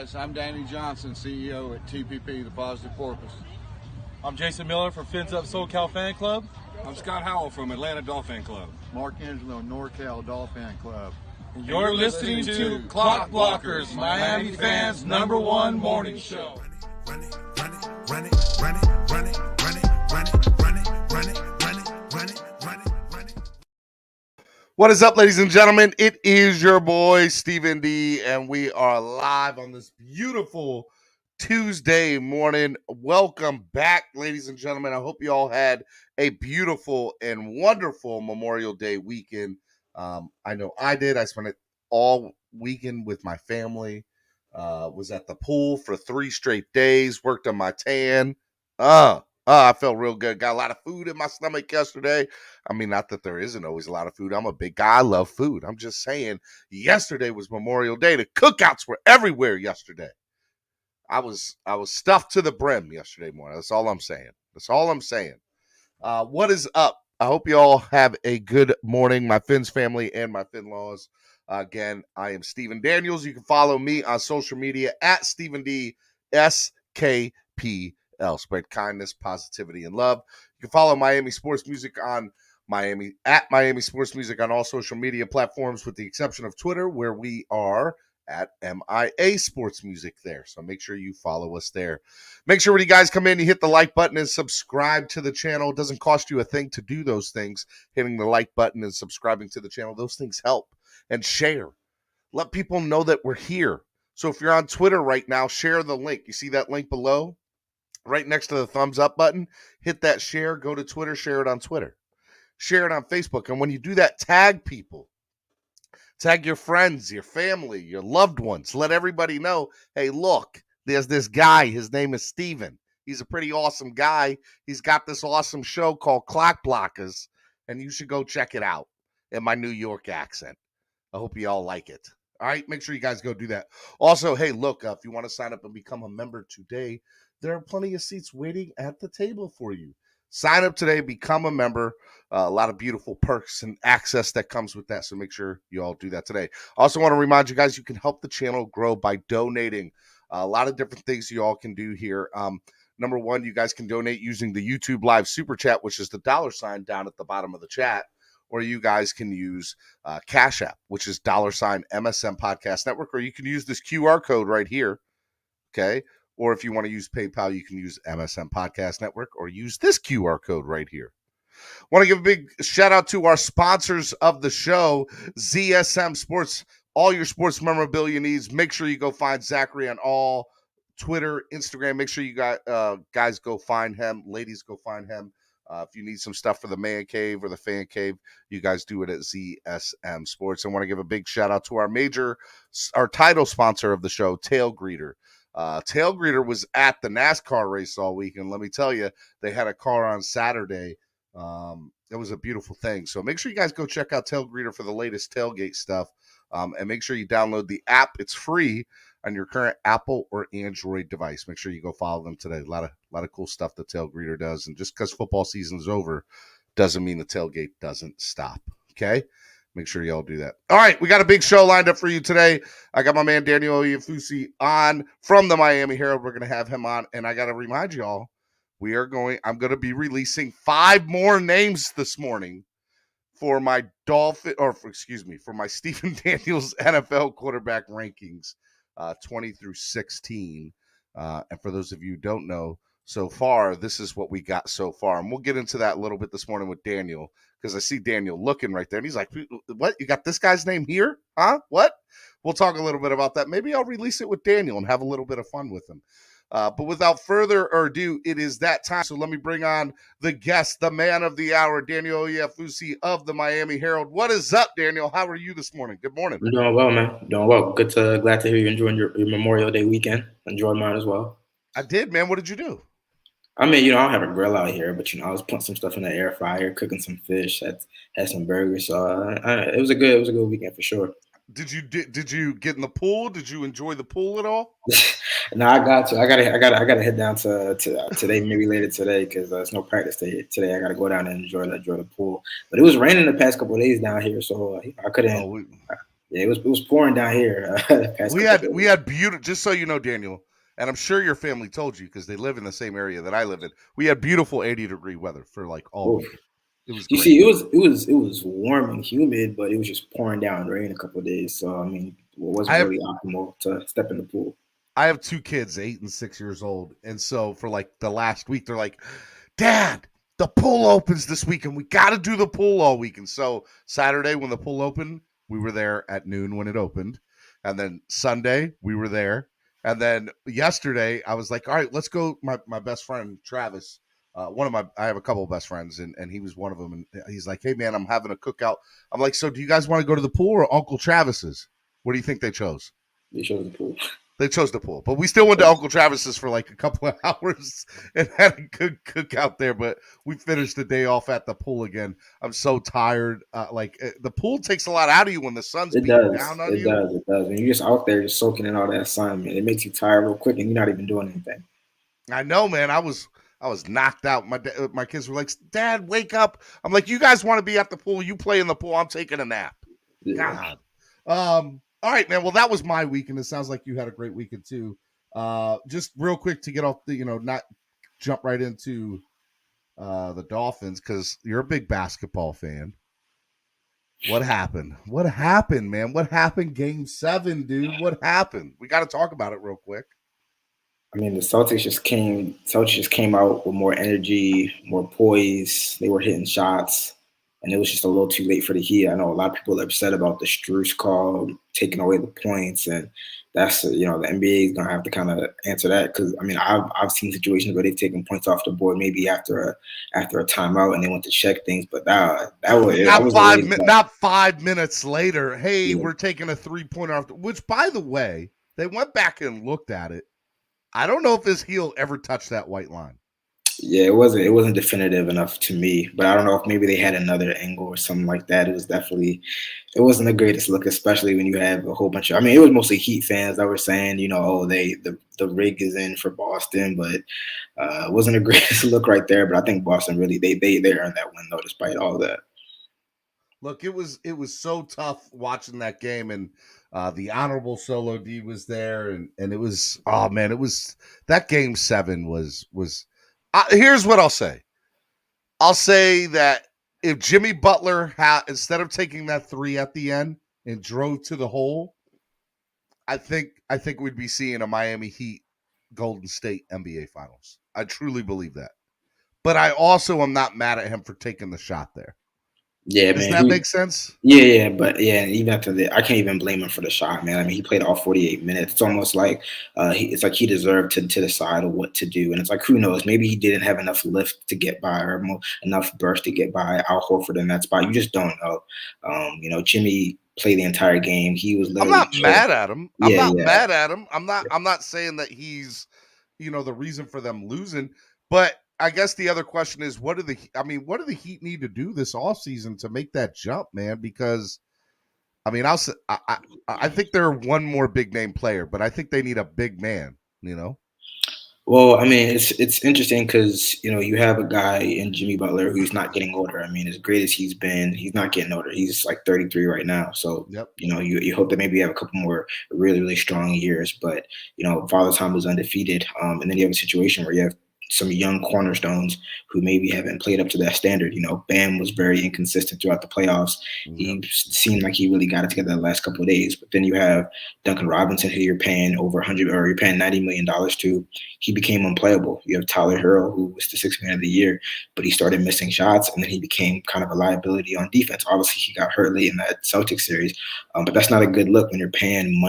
guys. I'm Danny Johnson, CEO at TPP, the Positive Porpoise. I'm Jason Miller from Fins Up SoCal Fan Club. I'm Scott Howell from Atlanta Dolphin Club. Mark Angelo, NorCal Dolphin Club. And you're listening to Clock Blockers, Miami fans' #1 morning show. Run it. What is up, ladies and gentlemen? It is your boy, Stephen D, and we are live on this beautiful Tuesday morning. Welcome back, ladies and gentlemen. I hope you all had a beautiful and wonderful Memorial Day weekend. I know I did. I spent it all weekend with my family. Was at the pool for 3 straight days, worked on my tan. I felt real good. Got a lot of food in my stomach yesterday. I mean, not that there isn't always a lot of food. I'm a big guy. I love food. I'm just saying, yesterday was Memorial Day. The cookouts were everywhere yesterday. I was stuffed to the brim yesterday morning. That's all I'm saying. What is up? I hope you all have a good morning, my Fins family and my Finlaws. Again, I am Stephen Daniels. You can follow me on social media at Stephen D SKP. Spread kindness, positivity, and love. You can follow Miami Sports Music on Miami Sports Music on all social media platforms, with the exception of Twitter, where we are at MIA Sports Music there. So make sure you follow us there. Make sure when you guys come in, you hit the like button and subscribe to the channel. It doesn't cost you a thing to do those things. Hitting the like button and subscribing to the channel, those things help. And share. Let people know that we're here. So if you're on Twitter right now, share the link. You see that link below? Right next to the thumbs up button, hit that share, go to Twitter, share it on Twitter. Share it on Facebook. And when you do that, tag people. Tag your friends, your family, your loved ones. Let everybody know, hey, look, there's this guy. His name is Steven. He's a pretty awesome guy. He's got this awesome show called Clock Blockers, and you should go check it out in my New York accent. I hope you all like it. All right, make sure you guys go do that. Also, hey, look, if you want to sign up and become a member today, there are plenty of seats waiting at the table for you. Sign up today, become a member. A lot of beautiful perks and access that comes with that, so make sure you all do that today. Also want to remind you guys, you can help the channel grow by donating. A lot of different things you all can do here. Number one, you guys can donate using the YouTube Live Super Chat, which is the $ down at the bottom of the chat. Or you guys can use Cash App, which is $MSM Podcast Network, or you can use this QR code right here, okay? Or if you want to use PayPal, you can use MSM Podcast Network or use this QR code right here. Want to give a big shout out to our sponsors of the show, ZSM Sports. All your sports memorabilia needs, make sure you go find Zachary on all Twitter, Instagram. Make sure you guys go find him. Ladies, go find him. If you need some stuff for the man cave or the fan cave, you guys do it at ZSM Sports. I want to give a big shout out to our title sponsor of the show, Tail Greeter. Tail Greeter was at the NASCAR race all week, and let me tell you, they had a car on Saturday. It was a beautiful thing. So make sure you guys go check out Tail Greeter for the latest tailgate stuff, and make sure you download the app. It's free on your current Apple or Android device. Make sure you go follow them today. A lot of cool stuff that Tail Greeter does, and just because football season is over doesn't mean the tailgate doesn't stop. Okay. Make sure y'all do that. All right, we got a big show lined up for you today. I got my man Daniel Oyefus on from the Miami Herald. We're going to have him on, and I got to remind y'all, I'm going to be releasing 5 more names this morning for my for my Stephen Daniels NFL quarterback rankings, 20 through 16. And for those of you who don't know, so far, this is what we got so far. And we'll get into that a little bit this morning with Daniel, because I see Daniel looking right there. And he's like, what? You got this guy's name here? Huh? What? We'll talk a little bit about that. Maybe I'll release it with Daniel and have a little bit of fun with him. But without further ado, it is that time. So let me bring on the guest, the man of the hour, Daniel Oyefus of the Miami Herald. What is up, Daniel? How are you this morning? Good morning. I'm doing well, man. Doing well. Glad to hear you enjoying your Memorial Day weekend. Enjoyed mine as well. I did, man. What did you do? I mean, I don't have a grill out here, but I was putting some stuff in the air fryer, cooking some fish, had some burgers. So it was a good weekend for sure. Did you get in the pool? Did you enjoy the pool at all? No, I got to. I gotta head down to today, maybe later today, because there's no practice today. I gotta go down and enjoy the pool. But it was raining the past couple of days down here, so I couldn't. Yeah, it was pouring down here. We had beautiful. Just so you know, Daniel, and I'm sure your family told you because they live in the same area that I live in. We had beautiful 80-degree weather for like all week. It was You great. see, it was warm and humid, but it was just pouring down rain a couple of days. So I mean, it wasn't really optimal to step in the pool. I have 2 kids, 8 and 6 years old, and so for like the last week, they're like, "Dad, the pool opens this weekend. We got to do the pool all week." And so Saturday when the pool opened, we were there at noon when it opened, and then Sunday we were there, and then yesterday I was like, "All right, let's go." My best friend Travis, I have a couple of best friends, and he was one of them, and he's like, "Hey man, I'm having a cookout." I'm like, "So do you guys want to go to the pool or Uncle Travis's?" What do you think they chose? They chose the pool. They chose the pool, but we still went to Uncle Travis's for like a couple of hours and had a good cookout there. But we finished the day off at the pool again. I'm so tired. The pool takes a lot out of you when the sun's beating down on you. It does. When you're just out there, just soaking in all that sun, man, it makes you tired real quick, and you're not even doing anything. I know, man. I was knocked out. My kids were like, "Dad, wake up!" I'm like, "You guys want to be at the pool? You play in the pool. I'm taking a nap." Yeah. God. All right, man. Well, that was my weekend. It sounds like you had a great weekend too. Just real quick to get off the, not jump right into the Dolphins because you're a big basketball fan. What happened? What happened, man? What happened? Game 7, dude. What happened? We got to talk about it real quick. I mean, the Celtics just came out with more energy, more poise. They were hitting shots. And it was just a little too late for the Heat. I know a lot of people are upset about the Strus call, taking away the points, and that's the NBA is gonna have to kind of answer that because I mean I've seen situations where they've taken points off the board maybe after a timeout and they went to check things, but that was not 5 minutes later. Hey, we're taking a 3-pointer off. Which, by the way, they went back and looked at it. I don't know if his heel ever touched that white line. Yeah, it wasn't definitive enough to me, but I don't know if maybe they had another angle or something like that. It wasn't the greatest look, especially when you have a whole bunch of, I mean, it was mostly Heat fans that were saying, the rig is in for Boston, but it wasn't the greatest look right there. But I think Boston really, they earned that win though, despite all that. Look, it was so tough watching that game, and the Honorable Solo D was there, and it was, oh man, it was, that game 7 was here's what I'll say. I'll say that if Jimmy Butler instead of taking that 3 at the end and drove to the hole, I think we'd be seeing a Miami Heat Golden State NBA Finals. I truly believe that. But I also am not mad at him for taking the shot there. Yeah, Does man. that make sense? Yeah, but even after that, I can't even blame him for the shot, man. I mean, he played all 48 minutes. It's almost like he deserved to decide on what to do, and it's like, who knows? Maybe he didn't have enough lift to get by or enough burst to get by Al Horford in that spot. You just don't know. Jimmy played the entire game. He was literally. I'm not mad at him. Mad at him. I'm not saying that he's, the reason for them losing, but I guess the other question is, what do the Heat need to do this offseason to make that jump, man? Because, I mean, I think they're one more big name player, but I think they need a big man, Well, I mean, it's interesting because, you have a guy in Jimmy Butler who's not getting older. I mean, as great as he's been, he's not getting older. He's like 33 right now. So, yep. You hope that maybe you have a couple more really, really strong years. But, Father Time was undefeated. And then you have a situation where you have some young cornerstones who maybe haven't played up to that standard. Bam was very inconsistent throughout the playoffs. Mm-hmm. He seemed like he really got it together the last couple of days. But then you have Duncan Robinson, who you're paying over you're paying $90 million to. He became unplayable. You have Tyler Herald, who was the 6th man of the year, but he started missing shots, and then he became kind of a liability on defense. Obviously, he got hurt late in that Celtics series, but that's not a good look when you're paying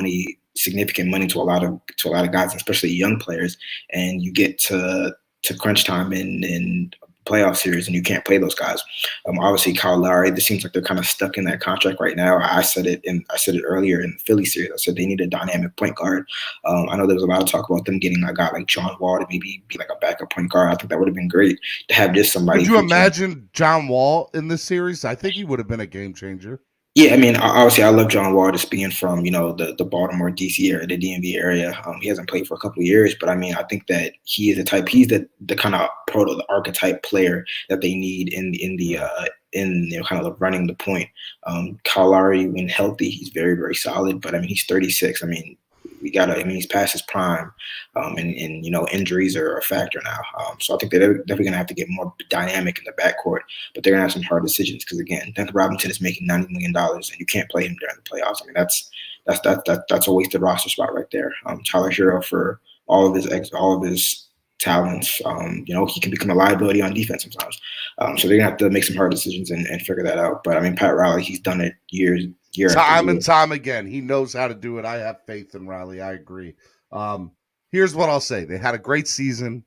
significant money to a lot of guys, especially young players, and you get to crunch time in playoff series and you can't play those guys. Obviously, Kyle Lowry, it seems like they're kind of stuck in that contract right now. I said it earlier in the Philly series. I said they need a dynamic point guard. I know there was a lot of talk about them getting a guy like John Wall to maybe be like a backup point guard. I think that would have been great to have just somebody. Could you imagine John Wall in this series? I think he would have been a game changer. Yeah, I mean, obviously, I love John Wall just being from, the Baltimore, D.C. area, the DMV area. He hasn't played for a couple of years, but I mean, I think that he's the kind of the archetype player that they need in kind of running the point. Kyle Lowry, when healthy, he's very, very solid, but I mean, he's 36. I mean, he's past his prime, and injuries are a factor now. So I think they're definitely going to have to get more dynamic in the backcourt, but they're going to have some hard decisions because again, Duncan Robinson is making $90 million, and you can't play him during the playoffs. I mean, that's a wasted roster spot right there. Tyler Hero, for all of his talents, he can become a liability on defense sometimes. So they're gonna have to make some hard decisions and figure that out. But I mean, Pat Riley, he's done it year time after year. and time again. He knows how to do it. I have faith in Riley. I agree. Here's what I'll say: they had a great season.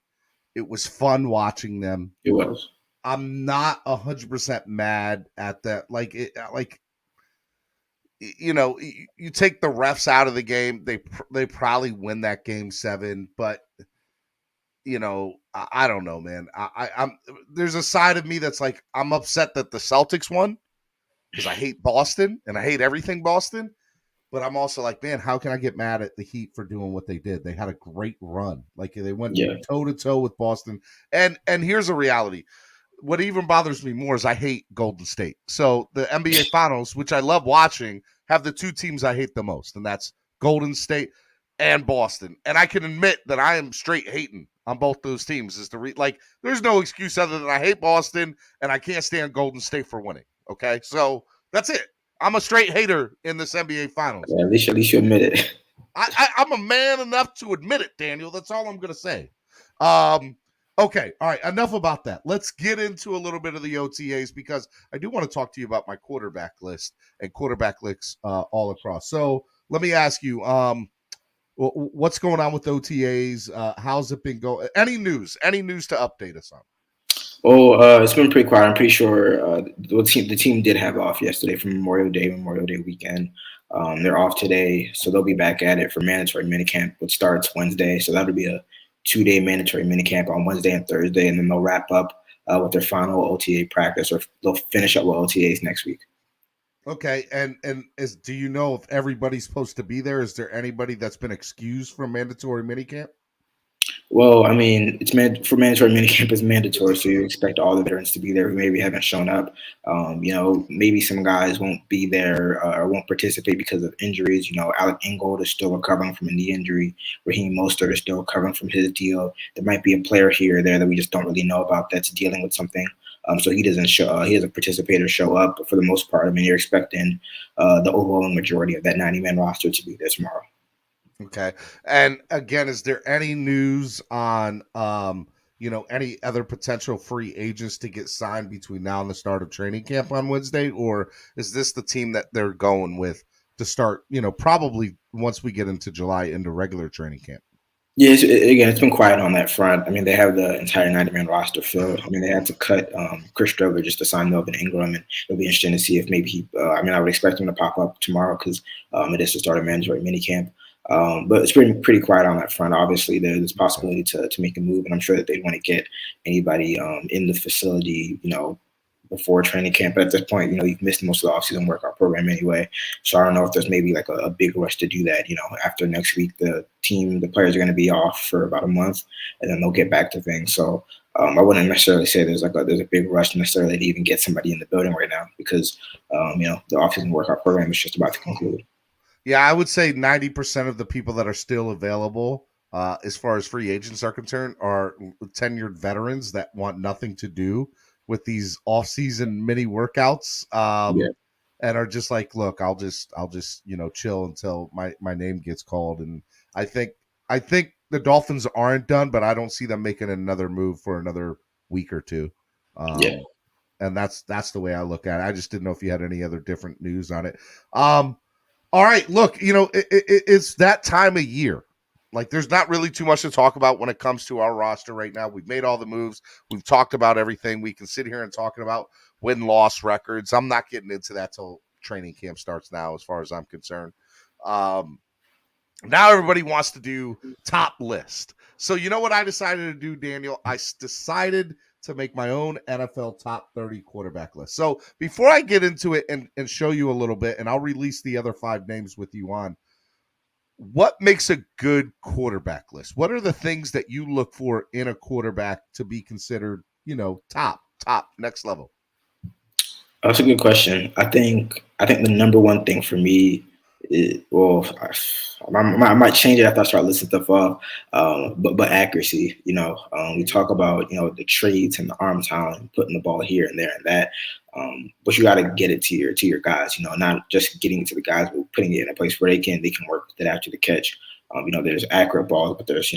It was fun watching them. It was. I'm not 100% mad at that. You take the refs out of the game, they probably win that game 7. But I don't know, man. I'm there's a side of me that's like I'm upset that the Celtics won because I hate Boston and I hate everything Boston. But I'm also like, man, how can I get mad at the Heat for doing what they did? They had a great run. Like they went toe to toe with Boston. And here's a reality. What even bothers me more is I hate Golden State. So the NBA Finals, which I love watching, have the two teams I hate the most, and that's Golden State and Boston. And I can admit that I am straight hating on both those teams. There's no excuse other than I hate Boston and I can't stand Golden State for winning. Okay, so that's it. I'm a straight hater in this NBA Finals. Yeah, at least you admit it. I'm a man enough to admit it, Daniel. That's all I'm going to say. Okay, all right, enough about that. Let's get into a little bit of the OTAs because I do want to talk to you about my quarterback list and quarterback lists all across. So let me ask you, what's going on with OTAs? How's it been going? Any news to update us on? Oh, it's been pretty quiet. I'm pretty sure the team did have off yesterday for Memorial Day weekend. They're off today, so they'll be back at it for mandatory minicamp, which starts Wednesday. So that'll be a 2-day mandatory minicamp on Wednesday and Thursday, and then they'll wrap up with their final OTA practice, or they'll finish up with OTAs next week. Okay, and do you know if everybody's supposed to be there? Is there anybody that's been excused from mandatory minicamp? Well, I mean, for mandatory minicamp is mandatory, so you expect all the veterans to be there who maybe haven't shown up. Maybe some guys won't be there or won't participate because of injuries. Alec Ingold is still recovering from a knee injury. Raheem Mostert is still recovering from his deal. There might be a player here or there that we just don't really know about that's dealing with something. So he doesn't participate or show up. But for the most part, I mean, you're expecting the overwhelming majority of that 90-man roster to be there tomorrow. Okay. And again, is there any news on, any other potential free agents to get signed between now and the start of training camp on Wednesday? Or is this the team that they're going with to start, probably once we get into July into regular training camp? Yeah, it's been quiet on that front. I mean, they have the entire 90-man roster filled. I mean, they had to cut Chris Stroger just to sign Melvin Ingram, and it'll be interesting to see if maybe I would expect him to pop up tomorrow because it is the start of mandatory minicamp. But it's been pretty quiet on that front. Obviously, there's possibility to make a move, and I'm sure that they want to get anybody in the facility, before training camp. But at this point, you've missed most of the offseason workout program anyway. So I don't know if there's maybe like a big rush to do that. After next week, the players are going to be off for about a month, and then they'll get back to things. So I wouldn't necessarily say there's a big rush necessarily to even get somebody in the building right now because the offseason workout program is just about to conclude. Yeah, I would say 90% of the people that are still available, as far as free agents are concerned, are tenured veterans that want nothing to do with these off-season mini workouts, and are just like, look, I'll just chill until my name gets called. And I think the Dolphins aren't done, but I don't see them making another move for another week or two. And that's the way I look at it. I just didn't know if you had any other different news on it. All right, look, it's that time of year. Like, there's not really too much to talk about when it comes to our roster right now. We've made all the moves. We've talked about everything. We can sit here and talking about win-loss records. I'm not getting into that till training camp starts now, as far as I'm concerned. Now everybody wants to do top list. So you know what I decided to do, Daniel? I decided to make my own NFL top 30 quarterback list. So before I get into it and show you a little bit, and I'll release the other 5 names with you on, what makes a good quarterback list? What are the things that you look for in a quarterback to be considered, top, next level? That's a good question. I think the number one thing for me is, I might change it after I start listing stuff off. But accuracy. We talk about the traits and the arm talent, putting the ball here and there and that. But you got to get it to your guys. Not just getting it to the guys, but putting it in a place where they can work with it after the catch. There's accurate balls, but there's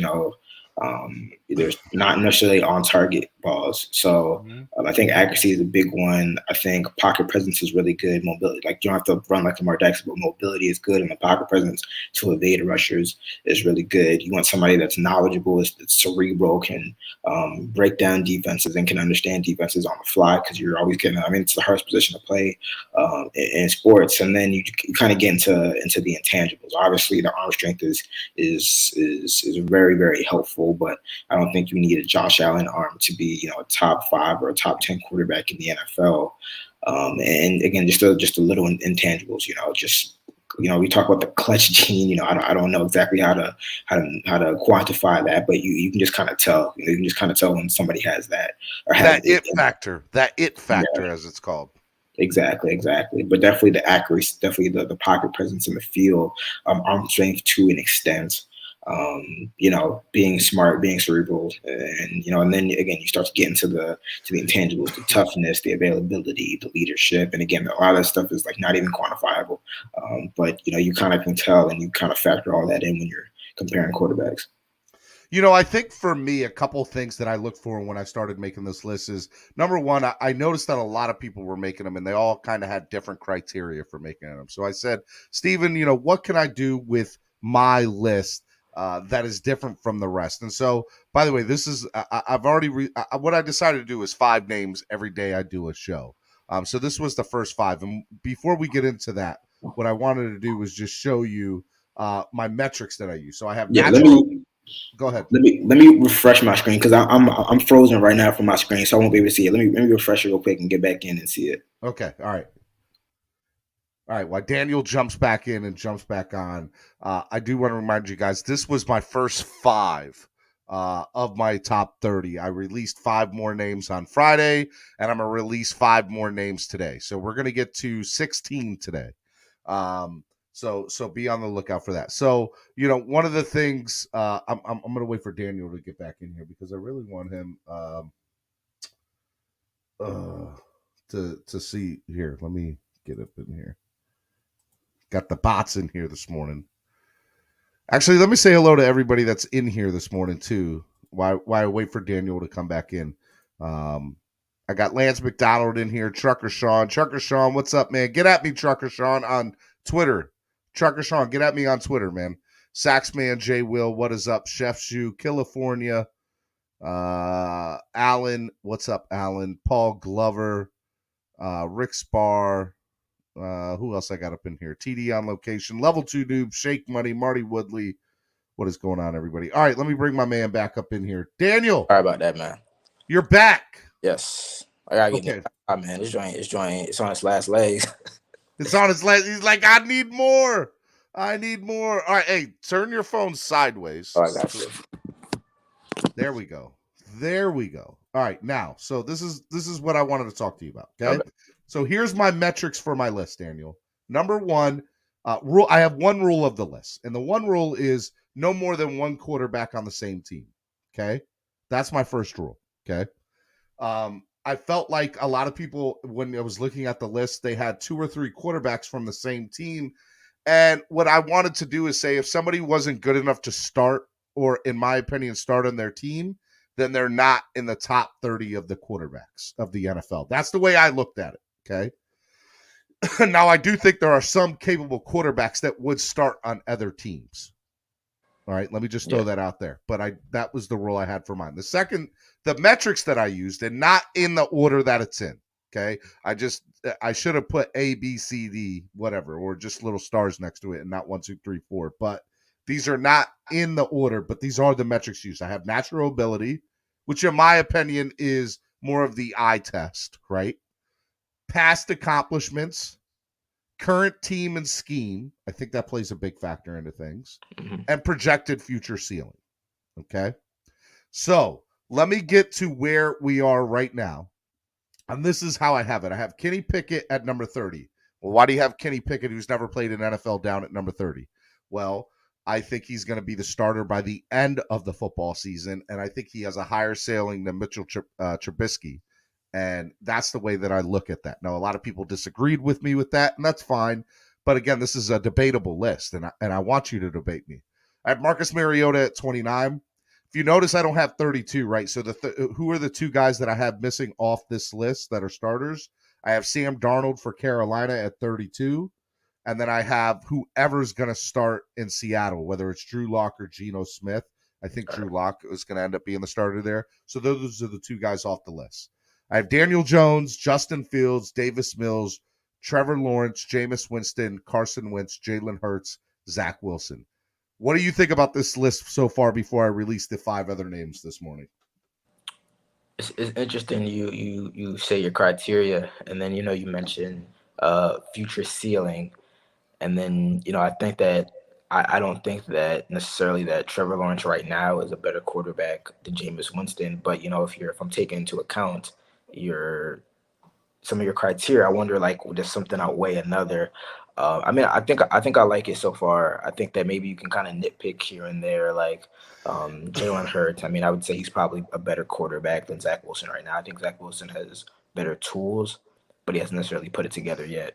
not necessarily on target balls. So I think accuracy is a big one. I think pocket presence is really good. Mobility, like you don't have to run like Lamar Jackson, but mobility is good, and the pocket presence to evade rushers is really good. You want somebody that's knowledgeable, that's cerebral, can break down defenses and can understand defenses on the fly, because you're always getting. It's the hardest position to play in sports. And then you kind of get into the intangibles. Obviously, the arm strength is very, very helpful. But I don't think you need a Josh Allen arm to be, a top 5 or a top 10 quarterback in the NFL. And again, just a little intangibles. We talk about the clutch gene. I don't know exactly how to quantify that, but you can just kind of tell. You can just kind of tell when somebody has that or has that it factor, as it's called. Exactly. But definitely the accuracy, definitely the pocket presence in the field, arm strength to an extent. Being smart, being cerebral, and then again you start to get into the intangibles, the toughness, the availability, the leadership, and again a lot of that stuff is like not even quantifiable. But you kind of can tell, and you kind of factor all that in when you're comparing quarterbacks. I think for me, a couple things that I looked for when I started making this list is, number one, I noticed that a lot of people were making them, and they all kind of had different criteria for making them. So I said, Steven, what can I do with my list that is different from the rest? And so, by the way, this is I've already what I decided to do is 5 names every day I do a show. So this was the first 5. And before we get into that, what I wanted to do was just show you my metrics that I use. So I have Go ahead. Let me refresh my screen, because I'm frozen right now from my screen, so I won't be able to see it. Let me refresh it real quick and get back in and see it. Okay. All right. While Daniel jumps back in and jumps back on, I do want to remind you guys, this was my first 5 of my top 30. I released 5 more names on Friday, and I'm going to release 5 more names today. So we're going to get to 16 today. So be on the lookout for that. So, one of the things, I'm going to wait for Daniel to get back in here, because I really want him to see here. Let me get up in here. Got the bots in here this morning. Actually, let me say hello to everybody that's in here this morning too, while I wait for Daniel to come back in. I got Lance McDonald in here, Trucker Sean, what's up, man? Get at me, Trucker Sean, on Twitter. Trucker Sean, get at me on Twitter, man. Saxman, J Will, what is up? Chef Shoe, California, Alan, what's up, Alan? Paul Glover, Rick Spar, who else I got up in here? TD on location, Level 2 Noob, Shake Money, Marty Woodley. What is going on, everybody? All right, let me bring my man back up in here. Daniel. Sorry about that, man. You're back. Yes. I gotta get it. Oh, man, this joint, it's on its last legs. It's on its last. He's like, I need more. All right, hey, turn your phone sideways. Oh, I got you. There we go. All right, now, so this is what I wanted to talk to you about. Okay. So here's my metrics for my list, Daniel. Number 1, rule. I have one rule of the list, and the one rule is no more than 1 quarterback on the same team. Okay, that's my first rule. Okay. I felt like a lot of people, when I was looking at the list, they had 2 or 3 quarterbacks from the same team. And what I wanted to do is say, if somebody wasn't good enough to start, or in my opinion, start on their team, then they're not in the top 30 of the quarterbacks of the NFL. That's the way I looked at it. Okay. Now, I do think there are some capable quarterbacks that would start on other teams. All right. Let me just throw that out there. But that was the rule I had for mine. The metrics that I used, and not in the order that it's in. Okay. I should have put A, B, C, D, whatever, or just little stars next to it and not 1, 2, 3, 4. But these are not in the order, but these are the metrics used. I have natural ability, which in my opinion is more of the eye test, right? Past accomplishments, current team and scheme. I think that plays a big factor into things. And projected future ceiling. Okay. So let me get to where we are right now. And this is how I have it. I have Kenny Pickett at number 30. Well, why do you have Kenny Pickett, who's never played in NFL, down at number 30? Well, I think he's going to be the starter by the end of the football season, and I think he has a higher ceiling than Mitchell Trubisky, and that's the way that I look at that. Now, a lot of people disagreed with me with that, and that's fine, but again, this is a debatable list, and I want you to debate me. I have Marcus Mariota at 29. If you notice, I don't have 32, right? So who are the two guys that I have missing off this list that are starters? I have Sam Darnold for Carolina at 32. And then I have whoever's going to start in Seattle, whether it's Drew Lock or Geno Smith. I think Drew Lock is going to end up being the starter there. So those are the two guys off the list. I have Daniel Jones, Justin Fields, Davis Mills, Trevor Lawrence, Jameis Winston, Carson Wentz, Jalen Hurts, Zach Wilson. What do you think about this list so far before I release the 5 other names this morning? It's interesting you say your criteria, and then, you mentioned future ceiling. And then, I think that I don't think that necessarily that Trevor Lawrence right now is a better quarterback than Jameis Winston. But, if I'm taking into account some of your criteria, I wonder, does something outweigh another? I think I like it so far. I think that maybe you can kind of nitpick here and there, Jalen Hurts. I would say he's probably a better quarterback than Zach Wilson right now. I think Zach Wilson has better tools, but he hasn't necessarily put it together yet.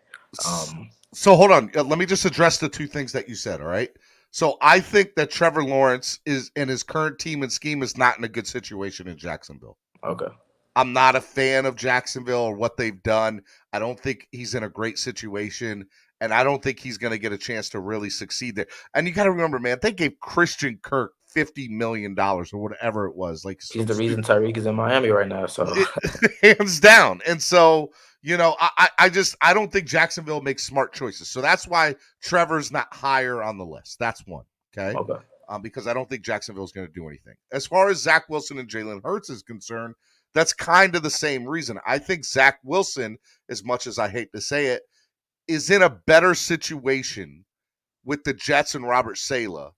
So hold on. Let me just address the two things that you said, all right? So I think that Trevor Lawrence is in his current team and scheme is not in a good situation in Jacksonville. Okay. I'm not a fan of Jacksonville or what they've done. I don't think he's in a great situation, and I don't think he's going to get a chance to really succeed there. And you got to remember, man, they gave Christian Kirk $50 million or whatever it was. He's the reason Tyreek is in Miami right now. So hands down. And so, I don't think Jacksonville makes smart choices. So that's why Trevor's not higher on the list. That's one. Okay. Because I don't think Jacksonville is going to do anything. As far as Zach Wilson and Jalen Hurts is concerned, that's kind of the same reason. I think Zach Wilson, as much as I hate to say it, is in a better situation with the Jets and Robert Saleh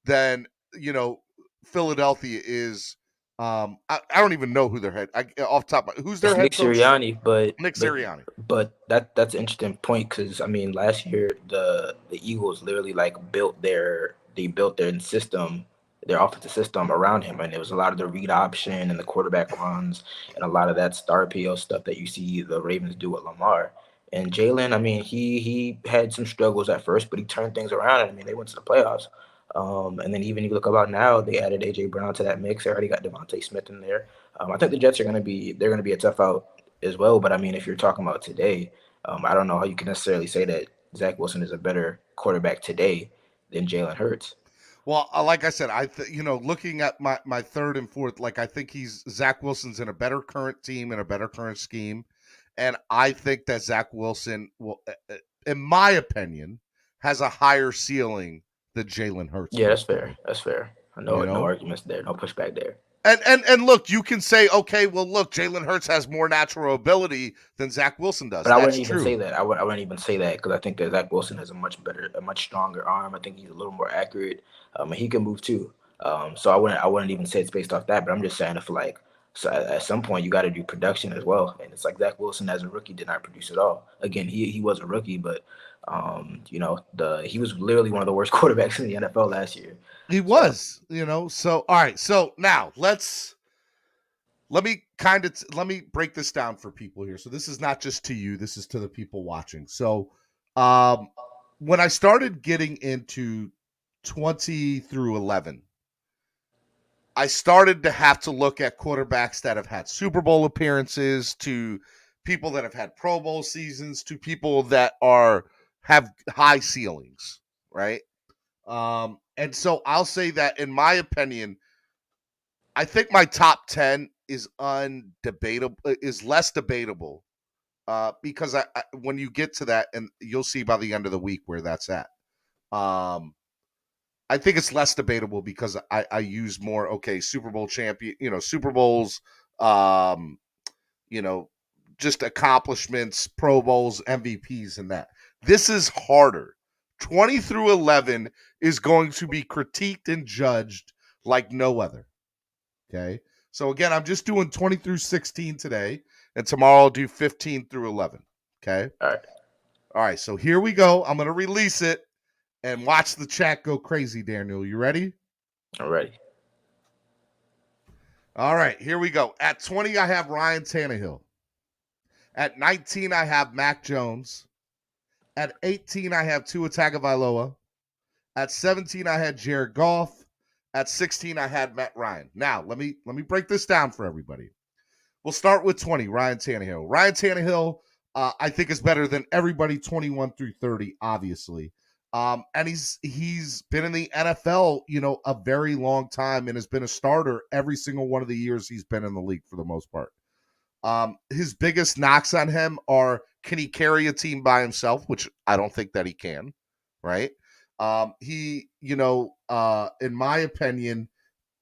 than, Philadelphia is. I don't even know who their head. Off top, who's their head Nick coach? Sirianni, Nick Sirianni. But that's an interesting point because last year the Eagles literally built their system, their offensive system around him, and it was a lot of the read option and the quarterback runs and a lot of that star PO stuff that you see the Ravens do with Lamar. And Jalen, he had some struggles at first, but he turned things around. And they went to the playoffs. And then even you look about now, they added AJ Brown to that mix. They already got Devontae Smith in there. I think the Jets are going to be a tough out as well. But if you're talking about today, I don't know how you can necessarily say that Zach Wilson is a better quarterback today than Jalen Hurts. Well, like I said, looking at my third and fourth, I think Zach Wilson's in a better current team and a better current scheme. And I think that Zach Wilson will, in my opinion, has a higher ceiling than Jalen Hurts. Yeah, that's fair. That's fair. No arguments there. No pushback there. And look, you can say, okay, well, look, Jalen Hurts has more natural ability than Zach Wilson does. But I wouldn't even say that. I wouldn't even say that because I think that Zach Wilson has a much stronger arm. I think he's a little more accurate. And he can move too. So I wouldn't even say it's based off that. But I'm just saying so at some point you got to do production as well. And it's like Zach Wilson as a rookie did not produce at all. Again, he was a rookie, but he was literally one of the worst quarterbacks in the NFL last year. He was, So all right. So now let me break this down for people here. So this is not just to you. This is to the people watching. So when I started getting into 20 through 11, I started to have to look at quarterbacks that have had Super Bowl appearances, to people that have had Pro Bowl seasons, to people that have high ceilings, right? And so I'll say that, in my opinion, I think my top 10 is less debatable, because when you get to that, and you'll see by the end of the week where that's at. I think it's less debatable because I use more, Super Bowl champion, Super Bowls, just accomplishments, Pro Bowls, MVPs, and that. This is harder. 20 through 11 is going to be critiqued and judged like no other. Okay. So again, I'm just doing 20 through 16 today, and tomorrow I'll do 15 through 11. Okay. All right. All right. So here we go. I'm going to release it and watch the chat go crazy, Daniel. You ready? I'm ready. All right. Here we go. At 20, I have Ryan Tannehill. At 19, I have Mac Jones. At 18, I have Tua Tagovailoa. At 17, I had Jared Goff. At 16, I had Matt Ryan. Now, let me break this down for everybody. We'll start with 20, Ryan Tannehill. Ryan Tannehill, I think, is better than everybody 21 through 30, obviously. And he's been in the NFL, a very long time and has been a starter every single one of the years he's been in the league for the most part. His biggest knocks on him are, can he carry a team by himself, which I don't think that he can, right? He, in my opinion,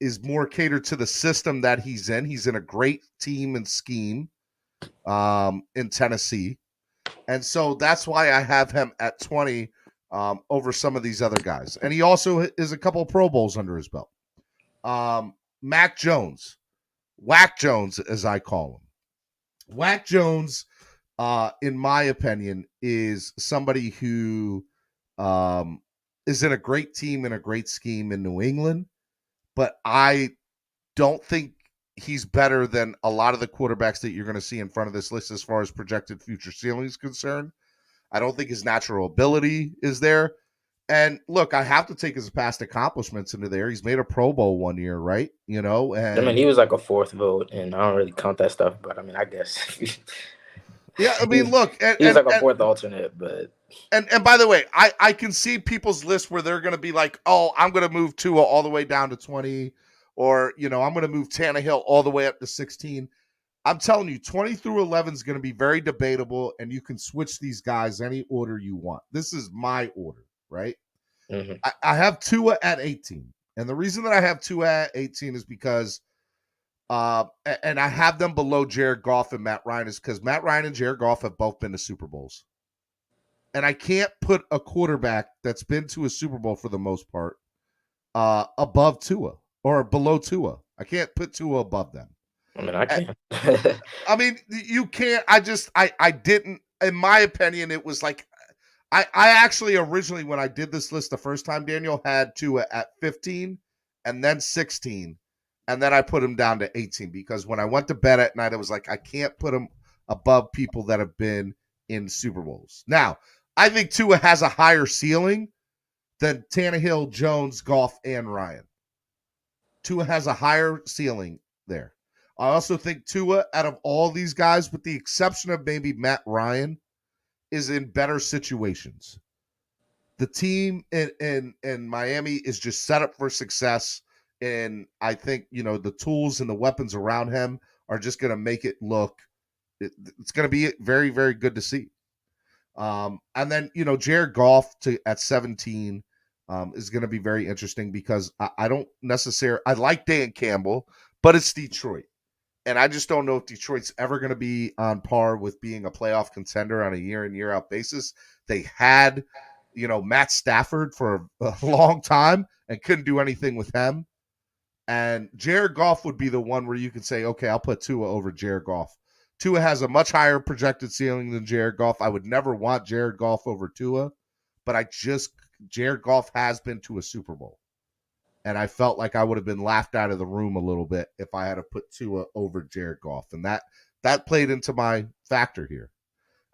is more catered to the system that he's in. He's in a great team and scheme in Tennessee. And so that's why I have him at 20 over some of these other guys. And he also is a couple of Pro Bowls under his belt. Mac Jones, Whack Jones, as I call him. Whack Jones, in my opinion, is somebody who is in a great team and a great scheme in New England, but I don't think he's better than a lot of the quarterbacks that you're going to see in front of this list as far as projected future ceiling is concerned. I don't think his natural ability is there. And look, I have to take his past accomplishments into there. He's made a Pro Bowl one year, right? And I mean, he was like a fourth vote, and I don't really count that stuff, but I mean, I guess. Yeah, I mean, look. He was like a fourth alternate, but. And by the way, I can see people's lists where they're going to be like, oh, I'm going to move Tua all the way down to 20, or, I'm going to move Tannehill all the way up to 16. I'm telling you, 20 through 11 is going to be very debatable, and you can switch these guys any order you want. This is my order, right? Mm-hmm. I have Tua at 18. And the reason that I have Tua at 18 is because and I have them below Jared Goff and Matt Ryan is because Matt Ryan and Jared Goff have both been to Super Bowls. And I can't put a quarterback that's been to a Super Bowl for the most part above Tua or below Tua. I can't put Tua above them. I mean, I can. I mean, you can't. I didn't. In my opinion, it was like I actually originally, when I did this list the first time, Daniel, had Tua at 15 and then 16. And then I put him down to 18 because when I went to bed at night, I was like, I can't put him above people that have been in Super Bowls. Now, I think Tua has a higher ceiling than Tannehill, Jones, Goff, and Ryan. Tua has a higher ceiling there. I also think Tua, out of all these guys, with the exception of maybe Matt Ryan, is in better situations. The team in Miami is just set up for success. And I think, the tools and the weapons around him are just going to make it look, it's going to be very, very good to see. And then, Jared Goff at 17 is going to be very interesting because I don't necessarily, I like Dan Campbell, but it's Detroit. And I just don't know if Detroit's ever going to be on par with being a playoff contender on a year in, year out basis. They had, Matt Stafford for a long time and couldn't do anything with him. And Jared Goff would be the one where you could say, okay, I'll put Tua over Jared Goff. Tua has a much higher projected ceiling than Jared Goff. I would never want Jared Goff over Tua, but Jared Goff has been to a Super Bowl. And I felt like I would have been laughed out of the room a little bit if I had to put Tua over Jared Goff. And that played into my factor here.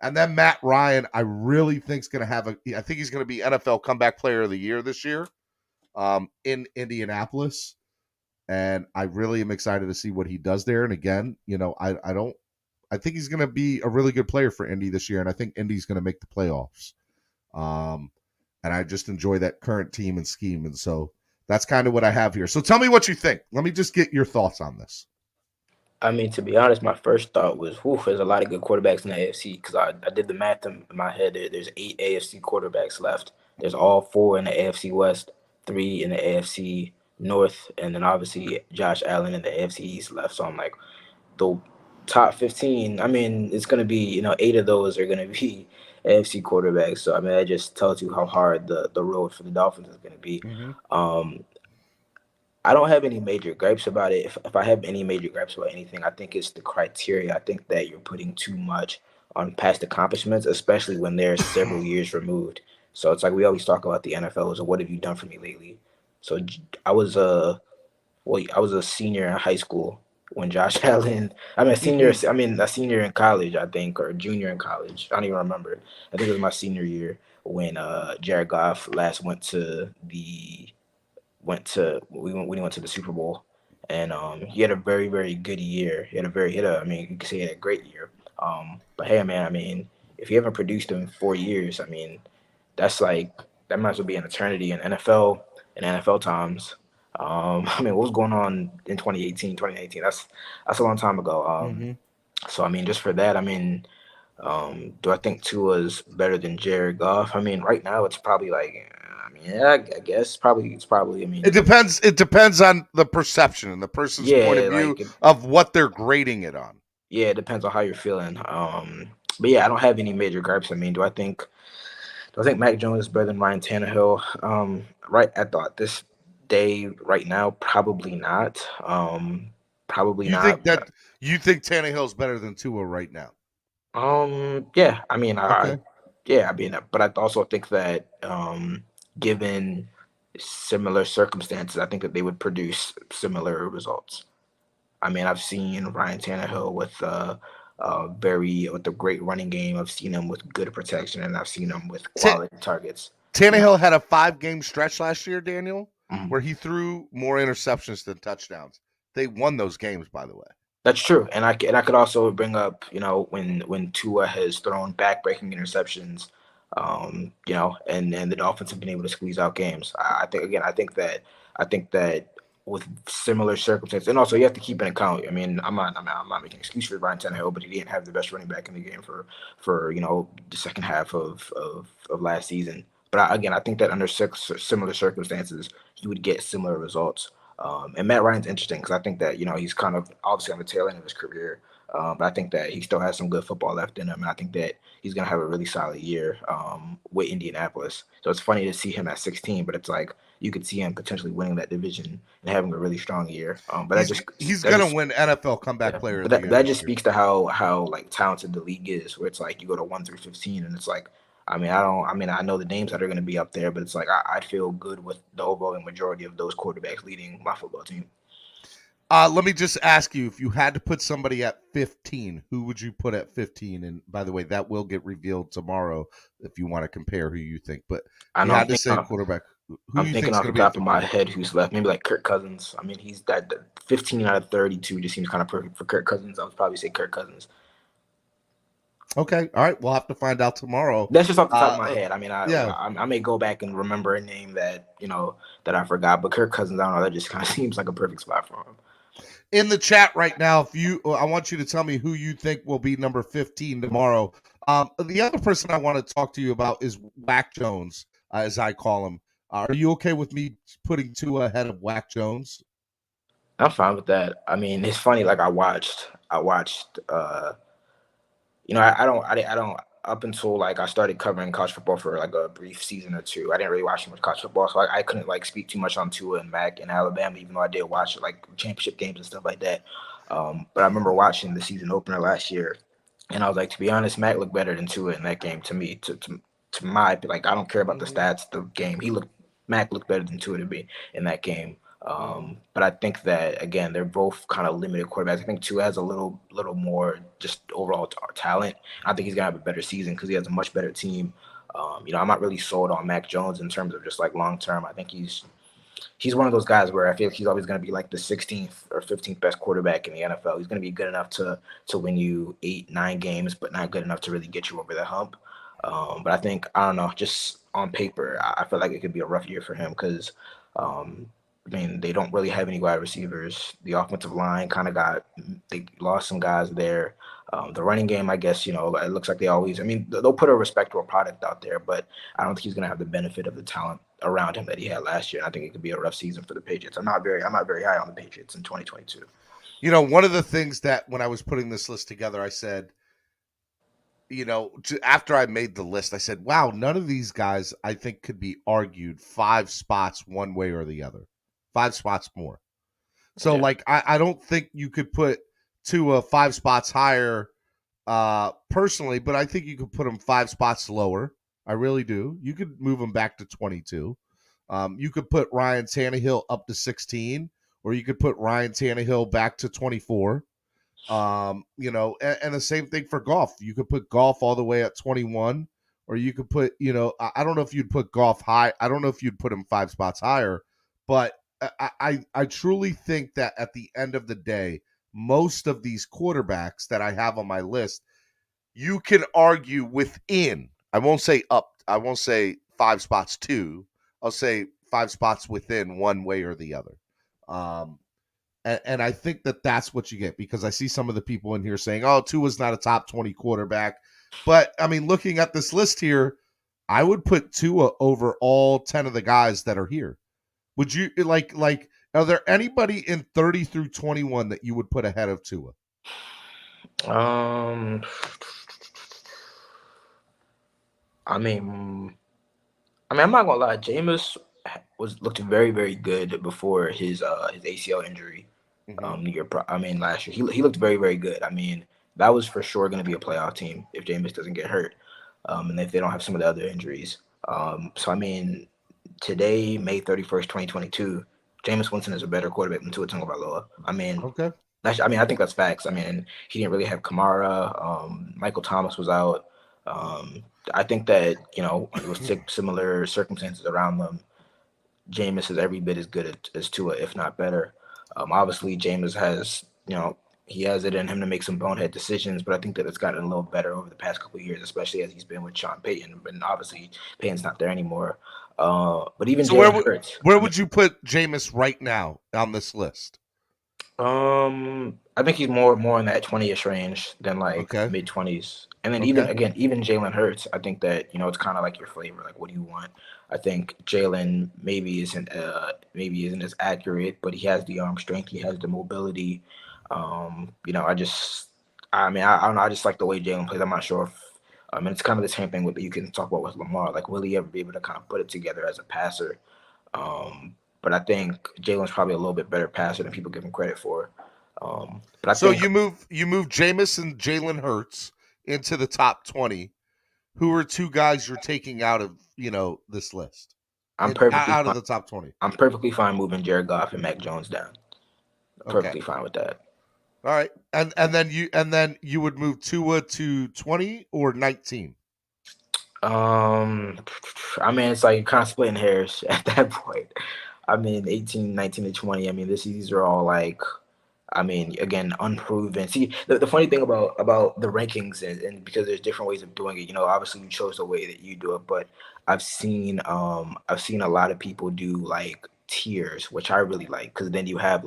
And then Matt Ryan, I really think is going to I think he's going to be NFL Comeback Player of the Year this year in Indianapolis. And I really am excited to see what he does there. And again, I think he's going to be a really good player for Indy this year. And I think Indy's going to make the playoffs. And I just enjoy that current team and scheme. And so that's kind of what I have here. So tell me what you think. Let me just get your thoughts on this. I mean, to be honest, my first thought was, there's a lot of good quarterbacks in the AFC because I did the math in my head. There's 8 AFC quarterbacks left. There's all 4 in the AFC West, 3 in the AFC North, and then obviously Josh Allen in the AFC East left. So I'm like, top 15. I mean, it's going to be, 8 of those are going to be AFC quarterbacks. So, I mean, that just tells you how hard the road for the Dolphins is going to be. Um, I don't have any major gripes about it. If I have any major gripes about anything, I think it's the criteria. I think that you're putting too much on past accomplishments, especially when they're several years removed. So it's like we always talk about the NFL. So what have you done for me lately? So I was I was a senior in high school when Josh Allen. I mean, a senior. I mean, a senior in college, I think, or a junior in college. I don't even remember. I think it was my senior year when Jared Goff last went to the Super Bowl, and he had a very, very good year. I mean, you could say he had a great year. But hey, man, I mean, if you haven't produced in 4 years, I mean, that might as well be an eternity in NFL times. I mean, what was going on in 2018, 2019? That's a long time ago. So I mean, just for that, I mean, do I think Tua's better than Jared Goff? I mean, right now it's probably like, I mean, yeah, I guess it's probably. I mean, It depends. It depends on the perception and the person's point of view of what they're grading it on. Yeah, it depends on how you're feeling. But yeah, I don't have any major gripes. I mean, do I think Mac Jones is better than Ryan Tannehill? Right at this day, right now, probably not. Probably You not. think Tannehill's better than Tua right now? Yeah. I mean, Okay. I mean, but I also think that given similar circumstances, I think that they would produce similar results. I mean, I've seen Ryan Tannehill with with a great running game. I've seen him with good protection, and I've seen him with quality targets. Tannehill had a 5-game stretch last year, Daniel, Mhm. where he threw more interceptions than touchdowns. They won those games, by the way. That's true, and I could also bring up, when Tua has thrown back-breaking interceptions, and the Dolphins have been able to squeeze out games. I think that with similar circumstances, and also you have to keep in account. I mean, I'm not making an excuse for Ryan Tannehill, but he didn't have the best running back in the game for the second half of last season. But I think that under similar circumstances, you would get similar results. And Matt Ryan's interesting because I think that he's kind of obviously on the tail end of his career, but I think that he still has some good football left in him, and I think that he's gonna have a really solid year with Indianapolis. So it's funny to see him at 16, but it's like you could see him potentially winning that division and having a really strong year. But he's gonna win NFL Comeback Player of the Year. That just speaks to how like talented the league is, where it's like you go to 1 through 15, and it's like. I know the names that are going to be up there, but it's like I feel good with the overwhelming majority of those quarterbacks leading my football team. Let me just ask you, if you had to put somebody at 15, who would you put at 15? And by the way, that will get revealed tomorrow if you want to compare who you think. But you had to say quarterback. I'm thinking off the top of my head who's left. Maybe like Kirk Cousins. I mean, he's that 15 out of 32 just seems kind of perfect for Kirk Cousins. I would probably say Kirk Cousins. Okay, all right. We'll have to find out tomorrow. That's just off the top of my head. I mean, I may go back and remember a name that that I forgot, but Kirk Cousins, I don't know. That just kind of seems like a perfect spot for him. In the chat right now, I want you to tell me who you think will be number 15 tomorrow. The other person I want to talk to you about is Wack Jones, as I call him. Are you okay with me putting Tua ahead of Wack Jones? I'm fine with that. I mean, it's funny. Like I watched. I don't up until like I started covering college football for like a brief season or two. I didn't really watch too much college football, so I couldn't like speak too much on Tua and Mac in Alabama, even though I did watch like championship games and stuff like that. But I remember watching the season opener last year, and I was like, to be honest, Mac looked better than Tua in that game to me. To my like, I don't care about the stats, the game. Mac looked better than Tua to me in that game. But I think that again, they're both kind of limited quarterbacks. I think Tua has a little more just overall talent. I think he's gonna have a better season because he has a much better team. I'm not really sold on Mac Jones in terms of just like long term. I think he's one of those guys where I feel like he's always gonna be like the 16th or 15th best quarterback in the NFL. He's gonna be good enough to win you 8-9 games, but not good enough to really get you over the hump. But I think I don't know, just on paper, I feel like it could be a rough year for him because. I mean, they don't really have any wide receivers. The offensive line they lost some guys there. The running game, I guess, it looks like they'll put a respectable product out there, but I don't think he's going to have the benefit of the talent around him that he had last year. And I think it could be a rough season for the Patriots. I'm not very high on the Patriots in 2022. One of the things that when I was putting this list together, I said, after I made the list, I said, wow, none of these guys I think could be argued 5 spots one way or the other, 5 spots more. So, Yeah. I don't think you could put Tua 5 spots higher personally, but I think you could put him 5 spots lower. I really do. You could move him back to 22. You could put Ryan Tannehill up to 16, or you could put Ryan Tannehill back to 24. And the same thing for Goff. You could put Goff all the way at 21, or you could put, I don't know if you'd put Goff high. I don't know if you'd put him 5 spots higher, but I truly think that at the end of the day, most of these quarterbacks that I have on my list, you can argue within. I won't say up. I won't say 5 spots too. I'll say 5 spots within one way or the other. And I think that that's what you get, because I see some of the people in here saying, oh, Tua's not a top 20 quarterback. But, I mean, looking at this list here, I would put Tua over all 10 of the guys that are here. Would you, are there anybody in 30 through 21 that you would put ahead of Tua? I mean, I'm not gonna lie. Jameis looked very, very good before his ACL injury. Last year he looked very, very good. I mean, that was for sure going to be a playoff team if Jameis doesn't get hurt, and if they don't have some of the other injuries. So I mean, today, May 31st, 2022, Jameis Winston is a better quarterback than Tua Tagovailoa. I mean, okay. I think that's facts. I mean, he didn't really have Kamara. Michael Thomas was out. I think that, it was similar circumstances around them. Jameis is every bit as good as Tua, if not better. Obviously, Jameis has, he has it in him to make some bonehead decisions, but I think that it's gotten a little better over the past couple of years, especially as he's been with Sean Payton. But obviously, Payton's not there anymore. But even so Jalen Hurts. Where would you put Jameis right now on this list? I think he's more in that 20-ish range than mid 20s. And then even Jalen Hurts, I think that, it's kind of like your flavor. Like, what do you want? I think Jalen maybe isn't as accurate, but he has the arm strength, he has the mobility. I don't know. I just like the way Jalen plays. I'm not sure if it's kind of the same thing you can talk about with Lamar. Like, will he ever be able to kind of put it together as a passer? But I think Jalen's probably a little bit better passer than people give him credit for. You move Jameis and Jalen Hurts into the top 20. Who are 2 guys you're taking out of this list? I'm perfectly out of the top 20. I'm perfectly fine moving Jared Goff and Mac Jones down. Perfectly fine with that. All right, and then you would move Tua to 20 or 19. It's like kind of splitting hairs at that point. 18, 19, and 20. These are all again, unproven. See, the funny thing about the rankings, and because there's different ways of doing it, obviously you chose the way that you do it, but I've seen a lot of people do tiers, which I really like, because then you have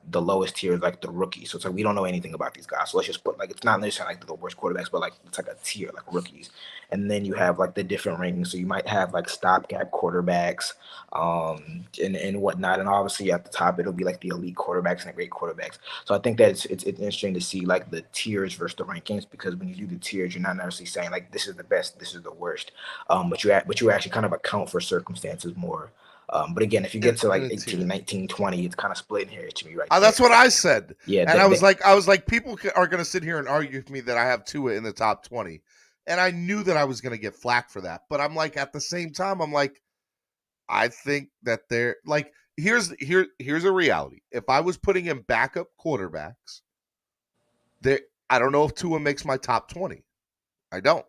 the lowest tier is the rookies. So it's we don't know anything about these guys. So let's just put it's not necessarily the worst quarterbacks, but it's a tier, rookies. And then you have the different rankings. So you might have stopgap quarterbacks, and whatnot. And obviously at the top it'll be the elite quarterbacks and the great quarterbacks. So I think that it's interesting to see the tiers versus the rankings, because when you do the tiers, you're not necessarily saying this is the best, this is the worst. But you actually kind of account for circumstances more. But again, if you get to 18, 19, 20, it's kind of splitting here to me, right? That's what I said. Yeah, and I was like, people are going to sit here and argue with me that I have Tua in the top 20, and I knew that I was going to get flack for that. But I'm at the same time, I think that they're here's a reality. If I was putting in backup quarterbacks, I don't know if Tua makes my top 20. I don't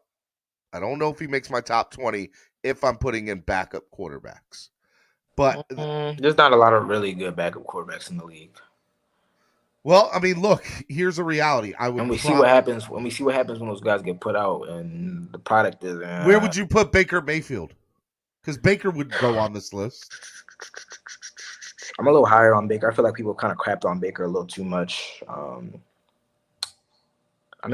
know if he makes my top 20 if I'm putting in backup quarterbacks. But there's not a lot of really good backup quarterbacks in the league. Well, look, here's a reality. We see what happens when those guys get put out and the product is. Where would you put Baker Mayfield? Because Baker would go on this list. I'm a little higher on Baker. I feel like people kind of crapped on Baker a little too much.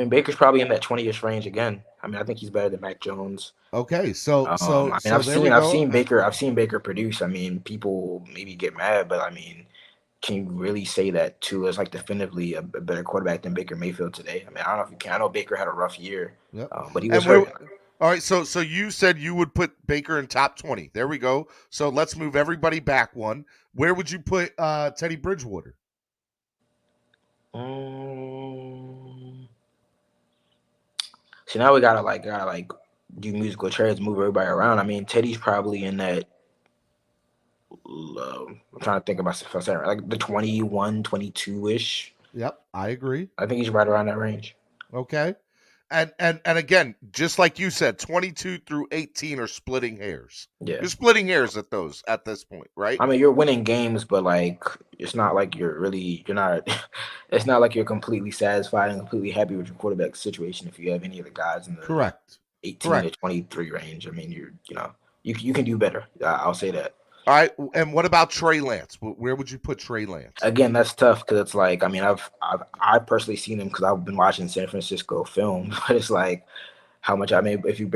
Baker's probably in that 20-ish range again. I think he's better than Mac Jones. Okay, I've seen Baker produce. People maybe get mad, but can you really say that Tua is like definitively a better quarterback than Baker Mayfield today? I mean, I don't know if you can. I know Baker had a rough year, Yep. but he And was hurt. all right, so you said you would put Baker in top 20. There we go. So let's move everybody back one. Where would you put Teddy Bridgewater? So now we gotta do musical chairs, move everybody around. I mean, Teddy's probably in that. I'm trying to think about if I said right, like the 21, 22-ish. Yep, I agree. I think he's right around that range. Okay. And again, just like you said, 22 through 18 are splitting hairs. Yeah. You're splitting hairs at this point, right? I mean, you're winning games, but like it's not like you're not it's not like you're completely satisfied and completely happy with your quarterback situation if you have any of the guys in the Correct. 18 to 23 range. I mean, you can do better. I'll say that. All right, and what about Trey Lance? Where would you put Trey Lance? Again, that's tough because it's like, I mean, I've personally seen him because I've been watching San Francisco film, but it's like how much if you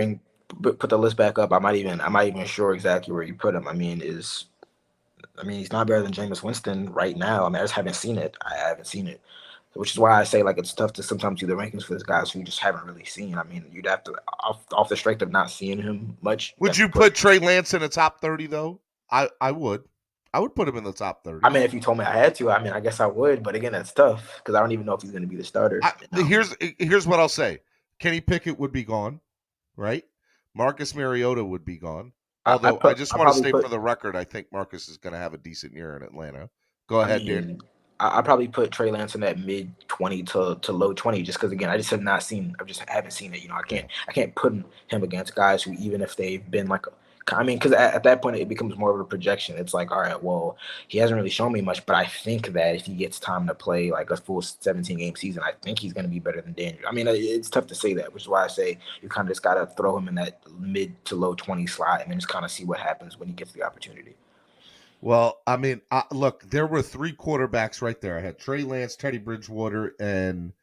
put the list back up, I'm not even sure exactly where you put him. I mean, he's not better than Jameis Winston right now. I mean, I just haven't seen it. I haven't seen it, which is why I say like it's tough to sometimes do the rankings for these guys who you just haven't really seen. I mean, you'd have to off the strength of not seeing him much. Would you put Trey Lance in the top 30 though? I would. I would put him in the top 30. I mean, if you told me I had to, I mean, I guess I would. But again, that's tough because I don't even know if he's going to be the starter. Here's what I'll say. Kenny Pickett would be gone, right? Marcus Mariota would be gone. Although I just want to state for the record, I think Marcus is going to have a decent year in Atlanta. Go ahead, Dan. I probably put Trey Lance in that mid 20 to low 20 just because again I just haven't seen it. You know, I can't put him against guys who even if they've been like. I mean, because at that point, it becomes more of a projection. It's like, all right, well, he hasn't really shown me much, but I think that if he gets time to play like a full 17-game season, I think he's going to be better than Daniel. I mean, it's tough to say that, which is why I say you kind of just got to throw him in that mid to low 20 slot and then just kind of see what happens when he gets the opportunity. Well, I mean, look, there were 3 quarterbacks right there. I had Trey Lance, Teddy Bridgewater, and